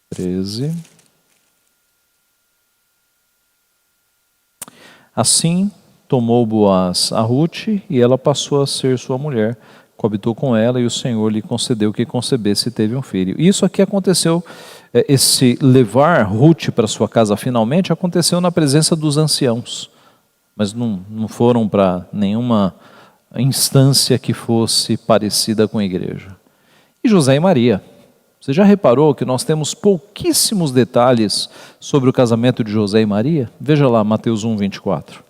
13. Assim tomou Boaz a Ruth e ela passou a ser sua mulher. Coabitou com ela e o Senhor lhe concedeu que concebesse e teve um filho. Isso aqui aconteceu, esse levar Ruth para sua casa finalmente aconteceu na presença dos anciãos. Mas não foram para nenhuma instância que fosse parecida com a igreja. E José e Maria. Você já reparou que nós temos pouquíssimos detalhes sobre o casamento de José e Maria? Veja lá, Mateus 1, 24.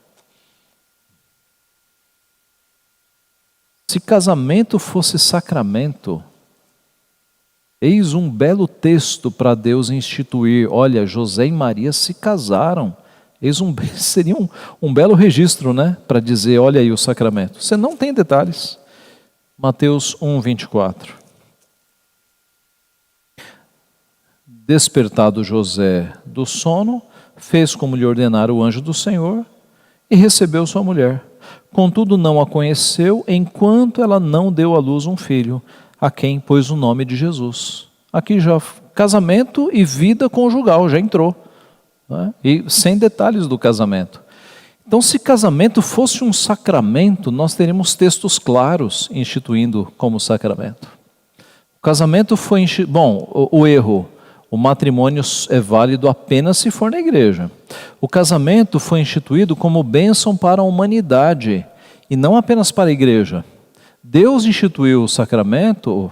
Se casamento fosse sacramento, eis um belo texto para Deus instituir. Olha, José e Maria se casaram. Seria um belo registro, né? Para dizer, olha aí o sacramento. Você não tem detalhes. Mateus 1, 24. Despertado José do sono, fez como lhe ordenara o anjo do Senhor e recebeu sua mulher. Contudo, não a conheceu enquanto ela não deu à luz um filho, a quem pôs o nome de Jesus. Aqui já casamento e vida conjugal, já entrou. Né? E sem detalhes do casamento. Então, se casamento fosse um sacramento, nós teríamos textos claros instituindo como sacramento. O casamento foi... o erro... O matrimônio é válido apenas se for na igreja. O casamento foi instituído como bênção para a humanidade e não apenas para a igreja. Deus instituiu o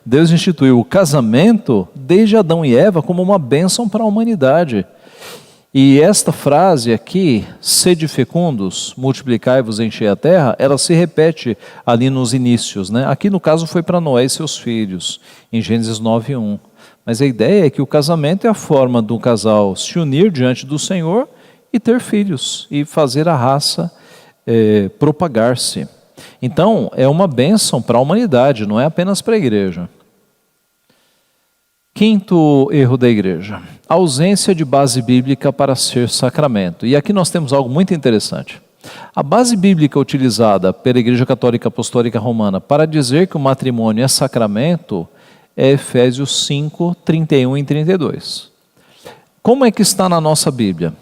Deus instituiu o casamento desde Adão e Eva como uma bênção para a humanidade. E esta frase aqui, sede fecundos, multiplicai-vos, enchei a terra, ela se repete ali nos inícios, né? Aqui no caso foi para Noé e seus filhos, em Gênesis 9, 1. Mas a ideia é que o casamento é a forma do casal se unir diante do Senhor e ter filhos, e fazer a raça propagar-se. Então, é uma bênção para a humanidade, não é apenas para a igreja. Quinto erro da igreja: a ausência de base bíblica para ser sacramento. E aqui nós temos algo muito interessante. A base bíblica utilizada pela Igreja Católica Apostólica Romana para dizer que o matrimônio é sacramento é Efésios 5, 31 e 32. Como é que está na nossa Bíblia?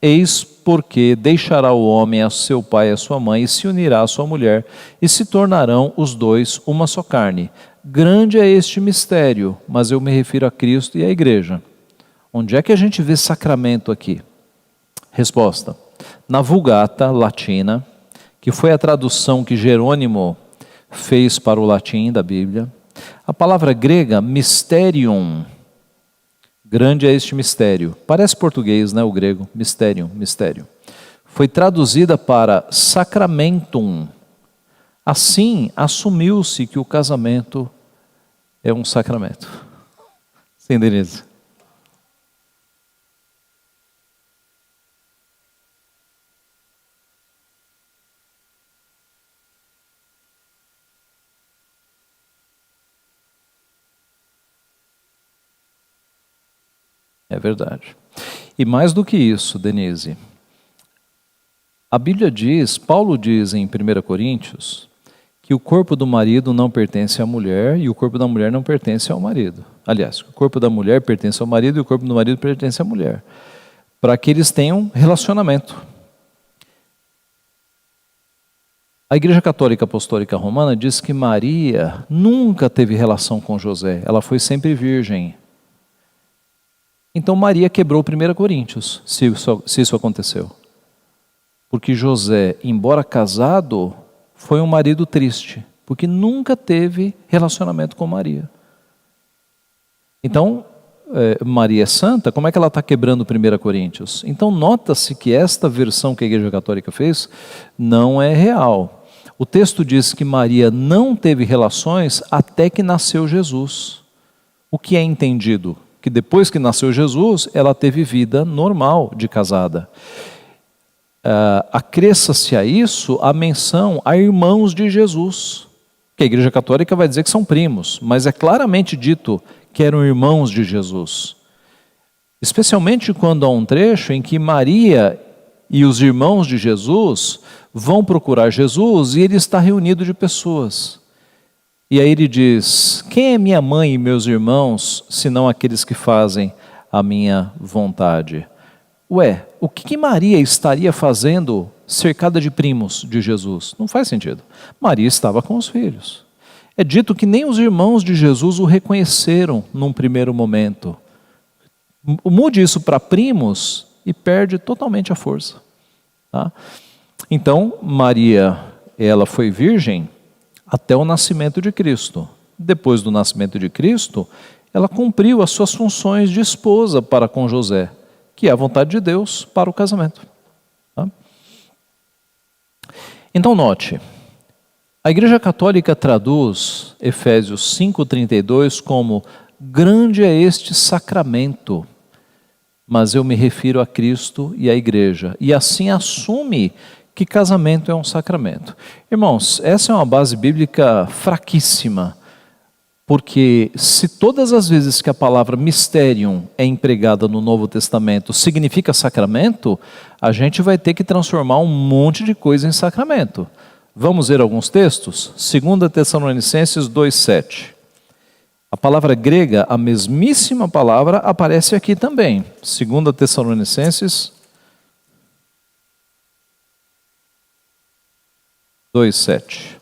Eis porque deixará o homem a seu pai e a sua mãe e se unirá à sua mulher e se tornarão os dois uma só carne. Grande é este mistério, mas eu me refiro a Cristo e à igreja. Onde é que a gente vê sacramento aqui? Resposta: na Vulgata Latina, que foi a tradução que Jerônimo fez para o latim da Bíblia. A palavra grega, mysterium, grande é este mistério. Parece português, né, o grego, mysterium, mistério. Foi traduzida para sacramentum. Assim, assumiu-se que o casamento é um sacramento. Sim, Denise? É verdade. E mais do que isso, Denise, a Bíblia diz, Paulo diz em 1 Coríntios, que o corpo do marido não pertence à mulher e o corpo da mulher não pertence ao marido. Aliás, o corpo da mulher pertence ao marido e o corpo do marido pertence à mulher. Para que eles tenham relacionamento. A Igreja Católica Apostólica Romana diz que Maria nunca teve relação com José, ela foi sempre virgem. Então Maria quebrou 1 Coríntios, se isso aconteceu. Porque José, embora casado, foi um marido triste, porque nunca teve relacionamento com Maria. Então, Maria é santa, como é que ela está quebrando 1 Coríntios? Então nota-se que esta versão que a Igreja Católica fez não é real. O texto diz que Maria não teve relações até que nasceu Jesus. O que é entendido? Que depois que nasceu Jesus, ela teve vida normal de casada. Acresça-se a isso a menção a irmãos de Jesus, que a Igreja Católica vai dizer que são primos, mas é claramente dito que eram irmãos de Jesus. Especialmente quando há um trecho em que Maria e os irmãos de Jesus vão procurar Jesus e ele está reunido de pessoas. E aí ele diz, quem é minha mãe e meus irmãos, senão aqueles que fazem a minha vontade? Ué, o que Maria estaria fazendo cercada de primos de Jesus? Não faz sentido. Maria estava com os filhos. É dito que nem os irmãos de Jesus o reconheceram num primeiro momento. Mude isso para primos e perde totalmente a força. Tá? Então, Maria, ela foi virgem até o nascimento de Cristo. Depois do nascimento de Cristo, ela cumpriu as suas funções de esposa para com José, que é a vontade de Deus para o casamento. Tá? Então note, a Igreja Católica traduz Efésios 5,32 como grande é este sacramento, mas eu me refiro a Cristo e à Igreja, e assim assume que casamento é um sacramento. Irmãos, essa é uma base bíblica fraquíssima, porque se todas as vezes que a palavra mysterium é empregada no Novo Testamento significa sacramento, a gente vai ter que transformar um monte de coisa em sacramento. Vamos ver alguns textos? 2 Tessalonicenses 2,7. A palavra grega, a mesmíssima palavra, aparece aqui também. 2 Tessalonicenses 2,7.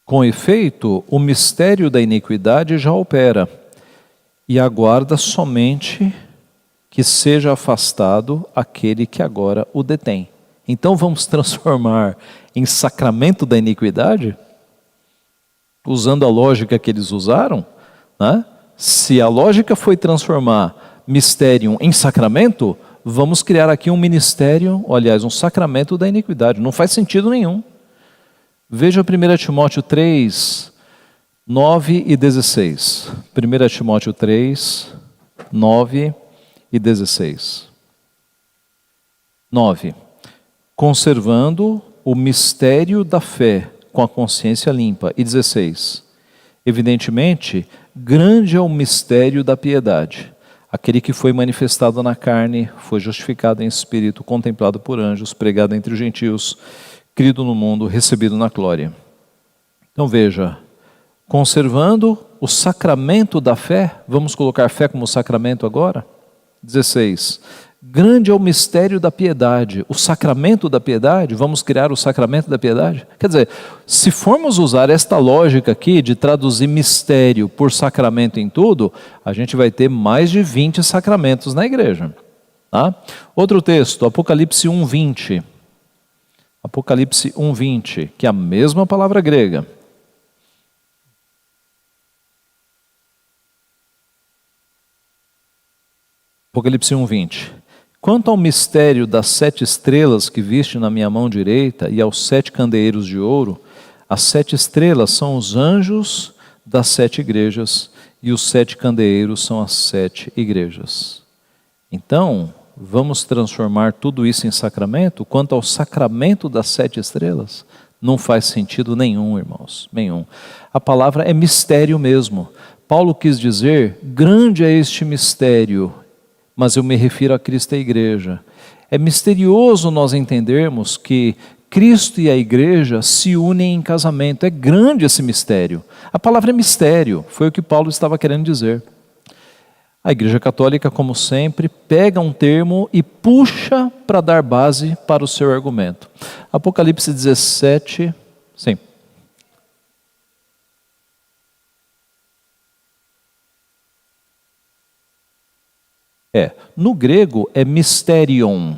Com efeito, o mistério da iniquidade já opera, e aguarda somente que seja afastado aquele que agora o detém. Então vamos transformar em sacramento da iniquidade? Usando a lógica que eles usaram, né? Se a lógica foi transformar mistério em sacramento, vamos criar aqui um ministério, aliás, um sacramento da iniquidade. Não faz sentido nenhum. Veja 1 Timóteo 3, 9 e 16. 1 Timóteo 3, 9 e 16. 9. Conservando o mistério da fé com a consciência limpa. E 16. Evidentemente, grande é o mistério da piedade. Aquele que foi manifestado na carne, foi justificado em espírito, contemplado por anjos, pregado entre os gentios, crido no mundo, recebido na glória. Então veja, conservando o sacramento da fé, vamos colocar fé como sacramento agora? 16. Grande é o mistério da piedade, o sacramento da piedade, vamos criar o sacramento da piedade? Quer dizer, se formos usar esta lógica aqui de traduzir mistério por sacramento em tudo, a gente vai ter mais de 20 sacramentos na igreja. Tá? Outro texto, Apocalipse 1:20. Apocalipse 1:20, que é a mesma palavra grega. Apocalipse 1:20. Quanto ao mistério das 7 estrelas que viste na minha mão direita e aos 7 candeeiros de ouro, as 7 estrelas são os anjos das 7 igrejas e os 7 candeeiros são as 7 igrejas. Então, vamos transformar tudo isso em sacramento? Quanto ao sacramento das 7 estrelas, não faz sentido nenhum, irmãos, nenhum. A palavra é mistério mesmo. Paulo quis dizer, grande é este mistério, mas eu me refiro a Cristo e a igreja. É misterioso nós entendermos que Cristo e a igreja se unem em casamento. É grande esse mistério. A palavra é mistério, foi o que Paulo estava querendo dizer. A Igreja Católica, como sempre, pega um termo e puxa para dar base para o seu argumento. Apocalipse 17, sim. No grego é mysterion,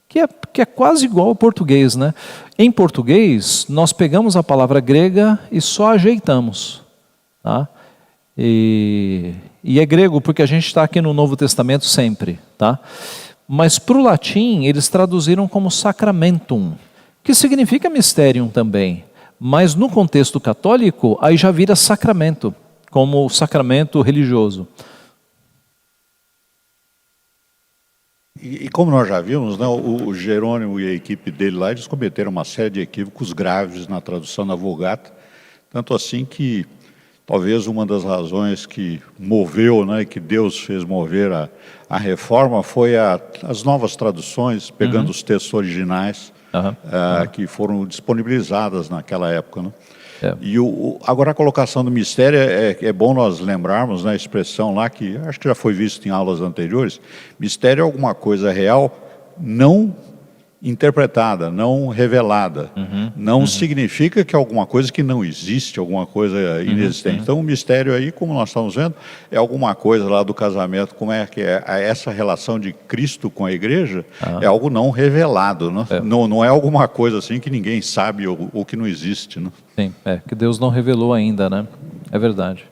que é quase igual ao português, né? Em português, nós pegamos a palavra grega e só ajeitamos, tá? E é grego porque a gente está aqui no Novo Testamento sempre, tá? Mas para o latim eles traduziram como sacramentum, que significa mysterium também, mas no contexto católico aí já vira sacramento, como sacramento religioso. E como nós já vimos, né, o Jerônimo e a equipe dele lá, eles cometeram uma série de equívocos graves na tradução da Vulgata, tanto assim que talvez uma das razões que moveu, né, que Deus fez mover a reforma foi as novas traduções, pegando os textos originais que foram disponibilizadas naquela época, né? E agora a colocação do mistério é bom nós lembrarmos, né, a expressão lá que acho que já foi visto em aulas anteriores. Mistério é alguma coisa real não interpretada, não revelada. Não significa que é alguma coisa que não existe, alguma coisa inexistente. Então o mistério aí, como nós estamos vendo, é alguma coisa lá do casamento, como é que é essa relação de Cristo com a igreja, é algo não revelado, né? Não é alguma coisa assim que ninguém sabe ou que não existe, né? Sim, que Deus não revelou ainda, né? É verdade.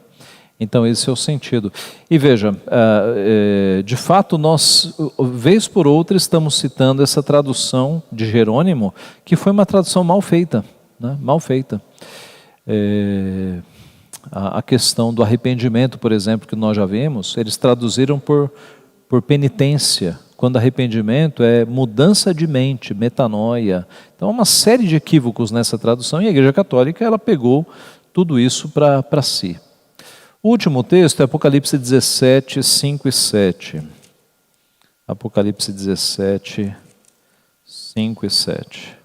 Então esse é o sentido. E veja, de fato nós, vez por outra, estamos citando essa tradução de Jerônimo, que foi uma tradução mal feita, né? Mal feita. A questão do arrependimento, por exemplo, que nós já vimos, eles traduziram por penitência, quando arrependimento é mudança de mente, metanoia. Então há uma série de equívocos nessa tradução e a Igreja Católica ela pegou tudo isso para si. O último texto é Apocalipse 17, 5 e 7. Apocalipse 17, 5 e 7.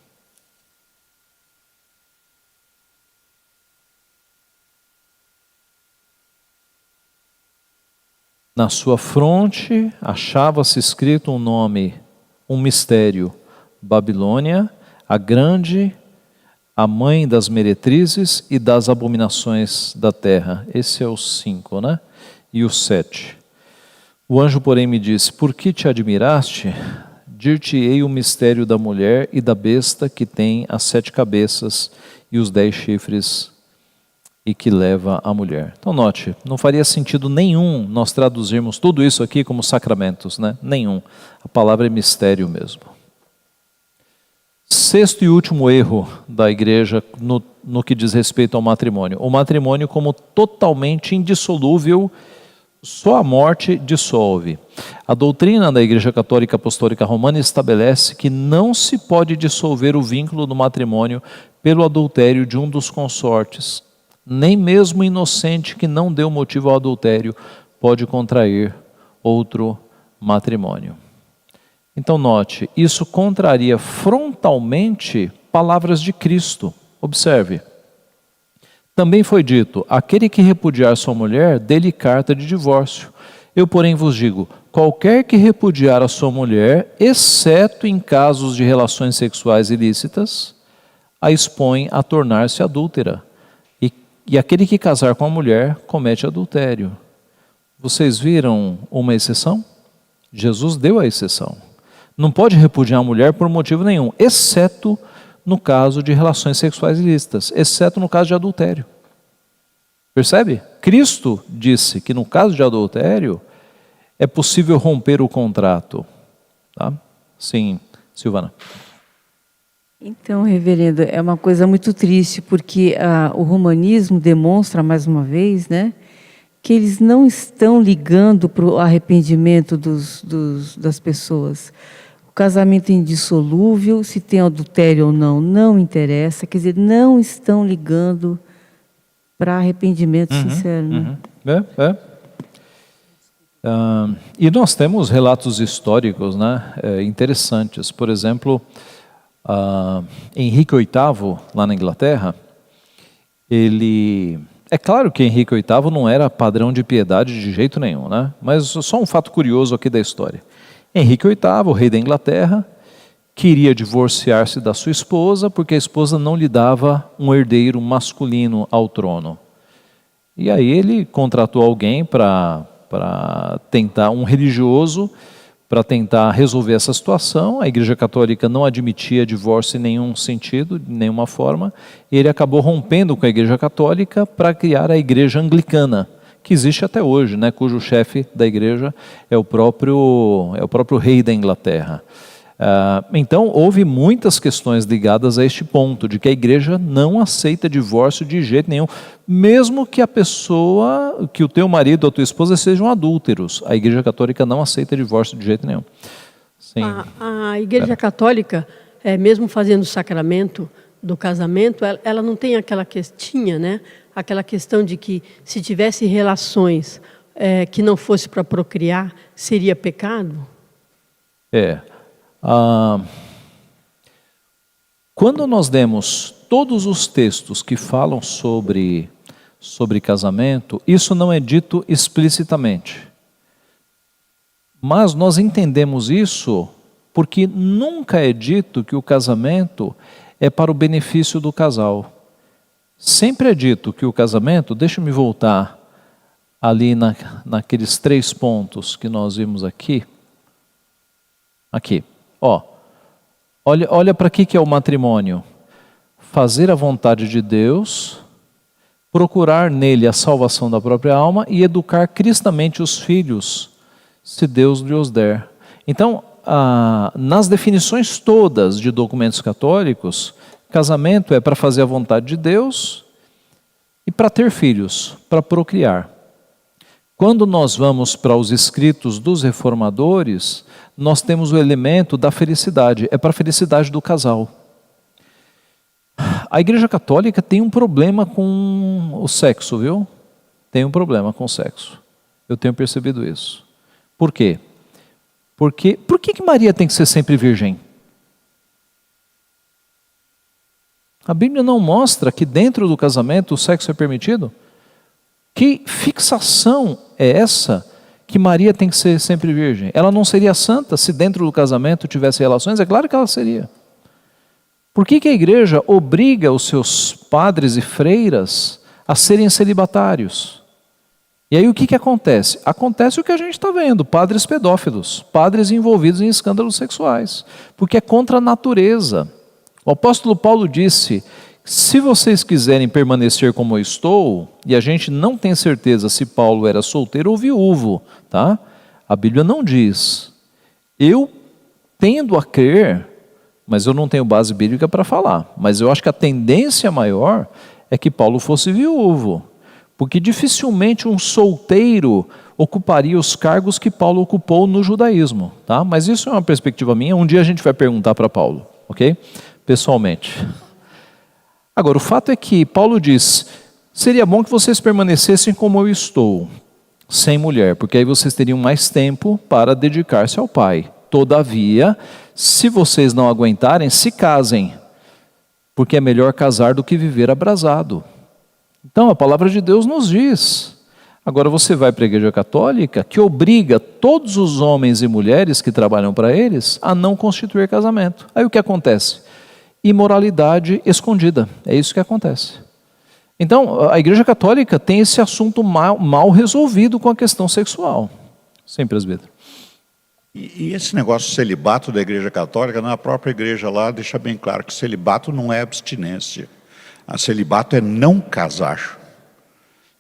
Na sua fronte achava-se escrito um nome, um mistério, Babilônia, a grande, a mãe das meretrizes e das abominações da terra. Esse é o 5, né? E o 7. O anjo, porém, me disse, por que te admiraste? Dir-te-ei o mistério da mulher e da besta que tem as 7 cabeças e os 10 chifres e que leva a mulher. Então note, não faria sentido nenhum nós traduzirmos tudo isso aqui como sacramentos, né? Nenhum. A palavra é mistério mesmo. Sexto e último erro da igreja no que diz respeito ao matrimônio. O matrimônio como totalmente indissolúvel, só a morte dissolve. A doutrina da Igreja Católica Apostólica Romana estabelece que não se pode dissolver o vínculo do matrimônio pelo adultério de um dos consortes. Nem mesmo inocente que não deu motivo ao adultério pode contrair outro matrimônio. Então note, isso contraria frontalmente palavras de Cristo. Observe. Também foi dito, aquele que repudiar sua mulher, dê-lhe carta de divórcio. Eu, porém, vos digo, qualquer que repudiar a sua mulher, exceto em casos de relações sexuais ilícitas, a expõe a tornar-se adúltera. E aquele que casar com a mulher comete adultério. Vocês viram uma exceção? Jesus deu a exceção. Não pode repudiar a mulher por motivo nenhum, exceto no caso de relações sexuais ilícitas, exceto no caso de adultério. Percebe? Cristo disse que no caso de adultério é possível romper o contrato. Tá? Sim, Silvana. Então, reverendo, é uma coisa muito triste, porque o romanismo demonstra, mais uma vez, né, que eles não estão ligando para o arrependimento das pessoas. O casamento é indissolúvel, se tem adultério ou não, não interessa. Quer dizer, não estão ligando para arrependimento sincero. Né? E nós temos relatos históricos, né, interessantes. Por exemplo, Henrique VIII, lá na Inglaterra, é claro que Henrique VIII não era padrão de piedade de jeito nenhum, né? Mas só um fato curioso aqui da história. Henrique VIII, o rei da Inglaterra, queria divorciar-se da sua esposa porque a esposa não lhe dava um herdeiro masculino ao trono. E aí ele contratou alguém para tentar, um religioso, para tentar resolver essa situação. A Igreja Católica não admitia divórcio em nenhum sentido, de nenhuma forma. Ele acabou rompendo com a Igreja Católica para criar a Igreja Anglicana, que existe até hoje, né, cujo chefe da igreja é o próprio rei da Inglaterra. Então, houve muitas questões ligadas a este ponto, de que a igreja não aceita divórcio de jeito nenhum, mesmo que que o teu marido ou a tua esposa sejam adúlteros. A Igreja Católica não aceita divórcio de jeito nenhum. Sim. A Igreja Católica, mesmo fazendo o sacramento do casamento, ela não tem aquela questão, né? Aquela questão de que se tivesse relações que não fosse para procriar, seria pecado? Quando nós demos todos os textos que falam sobre casamento, isso não é dito explicitamente. Mas nós entendemos isso porque nunca é dito que o casamento é para o benefício do casal. Sempre é dito que o casamento, deixa eu me voltar ali naqueles 3 pontos que nós vimos aqui. Aqui, olha para que é o matrimônio. Fazer a vontade de Deus, procurar nele a salvação da própria alma e educar cristamente os filhos, se Deus lhes der. Então, nas definições todas de documentos católicos, casamento é para fazer a vontade de Deus e para ter filhos, para procriar. Quando nós vamos para os escritos dos reformadores, nós temos o elemento da felicidade, é para a felicidade do casal. A Igreja Católica tem um problema com o sexo, viu? Tem um problema com o sexo. Eu tenho percebido isso. Por quê? Por que Maria tem que ser sempre virgem? A Bíblia não mostra que dentro do casamento o sexo é permitido? Que fixação é essa que Maria tem que ser sempre virgem? Ela não seria santa se dentro do casamento tivesse relações? É claro que ela seria. Por que a igreja obriga os seus padres e freiras a serem celibatários? E aí o que acontece? Acontece o que a gente está vendo, padres pedófilos, padres envolvidos em escândalos sexuais, porque é contra a natureza. O apóstolo Paulo disse, se vocês quiserem permanecer como eu estou, e a gente não tem certeza se Paulo era solteiro ou viúvo, tá? A Bíblia não diz. Eu tendo a crer, mas eu não tenho base bíblica para falar, mas eu acho que a tendência maior é que Paulo fosse viúvo, porque dificilmente um solteiro ocuparia os cargos que Paulo ocupou no judaísmo, tá? Mas isso é uma perspectiva minha, um dia a gente vai perguntar para Paulo, ok? Pessoalmente. Agora, o fato é que Paulo diz, seria bom que vocês permanecessem como eu estou, sem mulher, porque aí vocês teriam mais tempo para dedicar-se ao Pai. Todavia, se vocês não aguentarem, se casem, porque é melhor casar do que viver abrasado. Então, a palavra de Deus nos diz. Agora você vai para a Igreja Católica, que obriga todos os homens e mulheres que trabalham para eles a não constituir casamento. Aí o que acontece? Imoralidade escondida. É isso que acontece. Então, a Igreja Católica tem esse assunto mal resolvido com a questão sexual. Sim, presbítero. E esse negócio de celibato da Igreja Católica, na própria igreja lá, deixa bem claro que celibato não é abstinência. A celibato é não casar.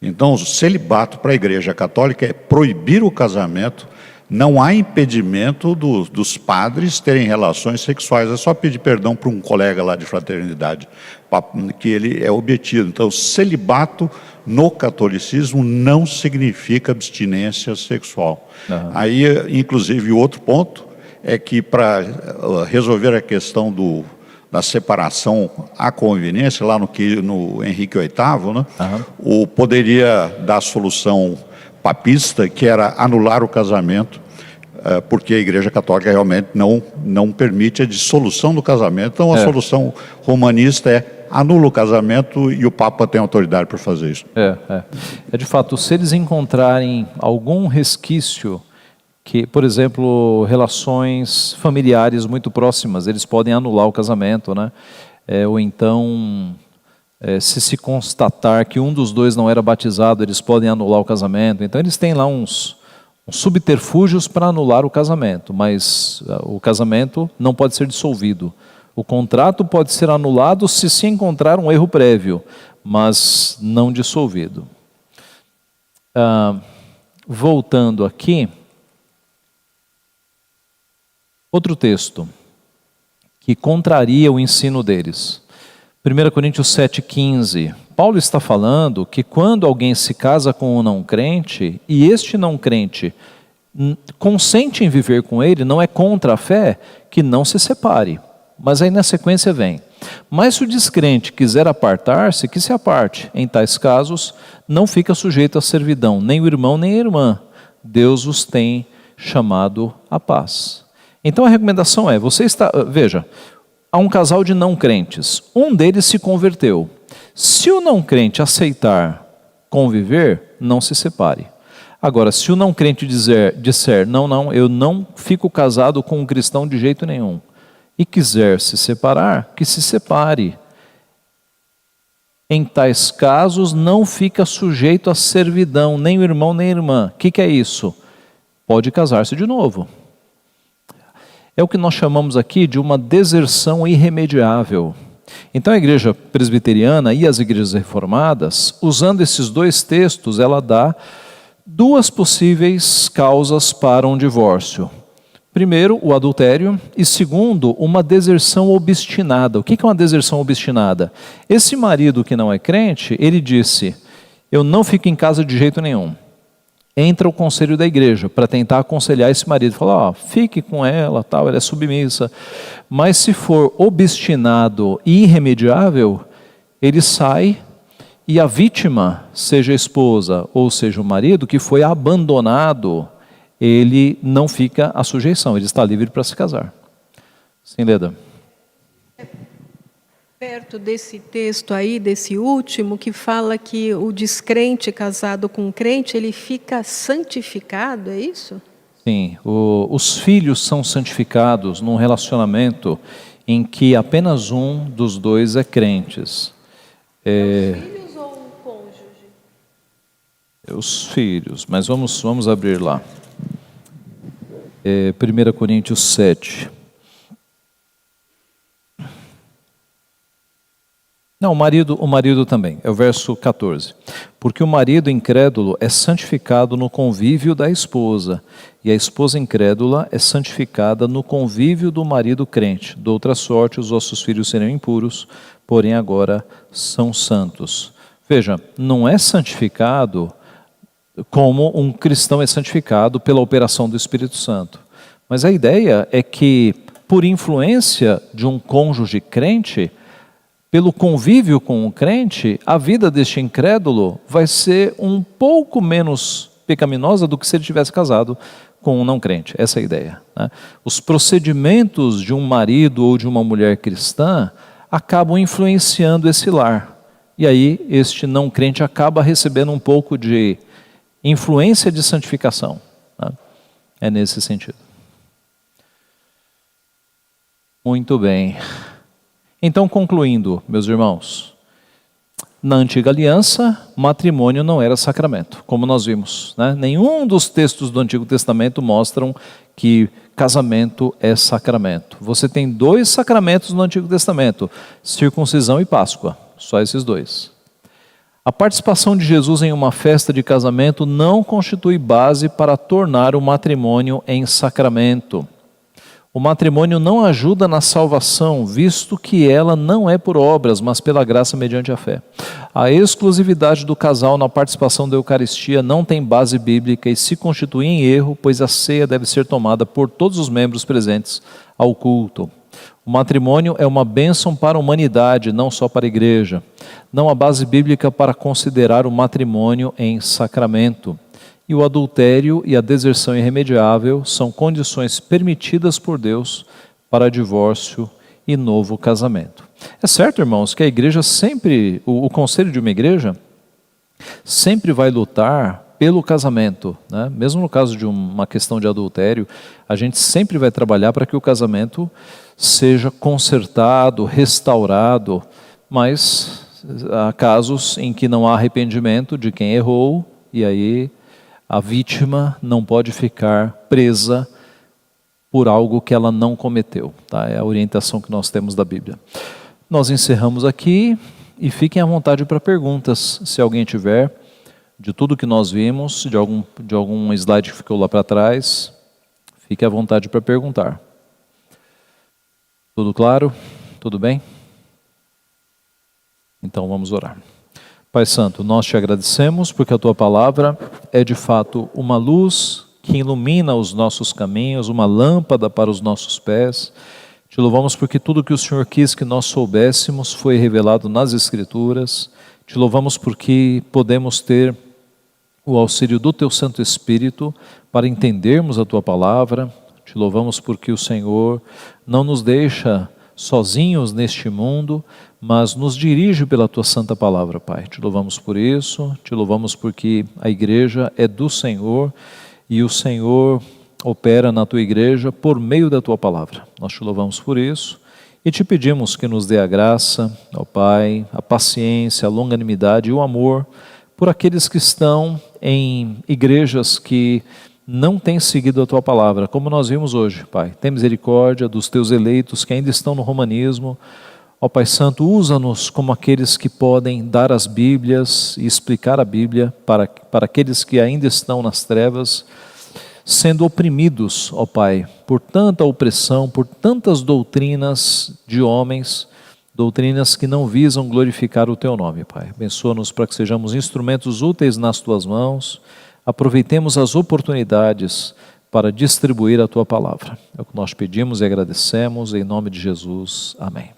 Então, o celibato para a Igreja Católica é proibir o casamento, não há impedimento dos padres terem relações sexuais. É só pedir perdão para um colega lá de fraternidade, que ele é obtido. Então, celibato no catolicismo não significa abstinência sexual. Uhum. Aí, inclusive, outro ponto é que para resolver a questão da separação à conveniência, lá no Henrique VIII, né, poderia dar a solução papista, que era anular o casamento, porque a Igreja Católica realmente não permite a dissolução do casamento. Então, a solução romanista é anula o casamento e o Papa tem autoridade para fazer isso. É de fato, se eles encontrarem algum resquício que, por exemplo, relações familiares muito próximas, eles podem anular o casamento, né? Ou então, se constatar que um dos dois não era batizado, eles podem anular o casamento. Então, eles têm lá uns subterfúgios para anular o casamento, mas o casamento não pode ser dissolvido. O contrato pode ser anulado se encontrar um erro prévio, mas não dissolvido. Voltando aqui, outro texto que contraria o ensino deles. 1 Coríntios 7,15. Paulo está falando que quando alguém se casa com um não crente, e este não crente consente em viver com ele, não é contra a fé, que não se separe. Mas aí na sequência vem: mas se o descrente quiser apartar-se, que se aparte. Em tais casos, não fica sujeito à servidão, nem o irmão nem a irmã. Deus os tem chamado à paz. Então a recomendação é, veja, há um casal de não crentes, um deles se converteu. Se o não crente aceitar conviver, não se separe. Agora, se o não crente disser, não, eu não fico casado com um cristão de jeito nenhum, e quiser se separar, que se separe. Em tais casos, não fica sujeito à servidão, nem o irmão nem a irmã. O que é isso? Pode casar-se de novo. É o que nós chamamos aqui de uma deserção irremediável. Então a igreja presbiteriana e as igrejas reformadas, usando esses dois textos, ela dá duas possíveis causas para um divórcio. Primeiro, o adultério, e segundo, uma deserção obstinada. O que é uma deserção obstinada? Esse marido que não é crente, ele disse, eu não fico em casa de jeito nenhum. Entra o conselho da igreja para tentar aconselhar esse marido. Fala, fique com ela, tal, ela é submissa. Mas se for obstinado e irremediável, ele sai e a vítima, seja a esposa ou seja o marido, que foi abandonado, ele não fica à sujeição, ele está livre para se casar. Sim, Leda? Perto desse texto aí, desse último, que fala que o descrente casado com o crente, ele fica santificado, é isso? Sim, os filhos são santificados num relacionamento em que apenas um dos dois é crentes. Os filhos ou o cônjuge? Os filhos, mas vamos abrir lá. 1 Coríntios 7. Não, o marido também, é o verso 14. Porque o marido incrédulo é santificado no convívio da esposa, e a esposa incrédula é santificada no convívio do marido crente. De outra sorte, os vossos filhos serão impuros, porém agora são santos. Veja, não é santificado como um cristão é santificado pela operação do Espírito Santo. Mas a ideia é que, por influência de um cônjuge crente, pelo convívio com o crente, a vida deste incrédulo vai ser um pouco menos pecaminosa do que se ele tivesse casado com um não crente. Essa é a ideia, né? Os procedimentos de um marido ou de uma mulher cristã acabam influenciando esse lar. E aí este não crente acaba recebendo um pouco de influência de santificação, né? É nesse sentido. Muito bem. Então, concluindo, meus irmãos, Na antiga aliança, matrimônio não era sacramento, como nós vimos, né? Nenhum dos textos do Antigo Testamento mostram que casamento é sacramento. Você tem 2 sacramentos no Antigo Testamento, circuncisão e Páscoa, só esses 2. A participação de Jesus em uma festa de casamento não constitui base para tornar o matrimônio em sacramento. O matrimônio não ajuda na salvação, visto que ela não é por obras, mas pela graça mediante a fé. A exclusividade do casal na participação da Eucaristia não tem base bíblica e se constitui em erro, pois a ceia deve ser tomada por todos os membros presentes ao culto. O matrimônio é uma bênção para a humanidade, não só para a igreja. Não há base bíblica para considerar o matrimônio em sacramento. E o adultério e a deserção irremediável são condições permitidas por Deus para divórcio e novo casamento. É certo, irmãos, que a igreja sempre, o conselho de uma igreja, sempre vai lutar pelo casamento, né? Mesmo no caso de uma questão de adultério, a gente sempre vai trabalhar para que o casamento seja consertado, restaurado, mas há casos em que não há arrependimento de quem errou, e aí a vítima não pode ficar presa por algo que ela não cometeu. Tá? É a orientação que nós temos da Bíblia. Nós encerramos aqui e fiquem à vontade para perguntas, se alguém tiver, de tudo que nós vimos, de algum slide que ficou lá para trás, fique à vontade para perguntar. Tudo claro? Tudo bem? Então vamos orar. Pai Santo, nós te agradecemos porque a Tua palavra é de fato uma luz que ilumina os nossos caminhos, uma lâmpada para os nossos pés. Te louvamos porque tudo que o Senhor quis que nós soubéssemos foi revelado nas Escrituras. Te louvamos porque podemos ter o auxílio do Teu Santo Espírito para entendermos a Tua palavra. Te louvamos porque o Senhor não nos deixa sozinhos neste mundo, mas nos dirige pela Tua Santa Palavra, Pai. Te louvamos por isso, te louvamos porque a igreja é do Senhor e o Senhor opera na Tua igreja por meio da Tua Palavra. Nós te louvamos por isso e te pedimos que nos dê a graça, ó Pai, a paciência, a longanimidade e o amor por aqueles que estão em igrejas que não têm seguido a Tua palavra, como nós vimos hoje, Pai. Tem misericórdia dos Teus eleitos que ainda estão no romanismo. Ó Pai Santo, usa-nos como aqueles que podem dar as Bíblias e explicar a Bíblia para aqueles que ainda estão nas trevas, sendo oprimidos, ó Pai, por tanta opressão, por tantas doutrinas de homens, doutrinas que não visam glorificar o Teu nome, Pai. Abençoa-nos para que sejamos instrumentos úteis nas Tuas mãos. Aproveitemos as oportunidades para distribuir a Tua palavra. É o que nós pedimos e agradecemos, em nome de Jesus. Amém.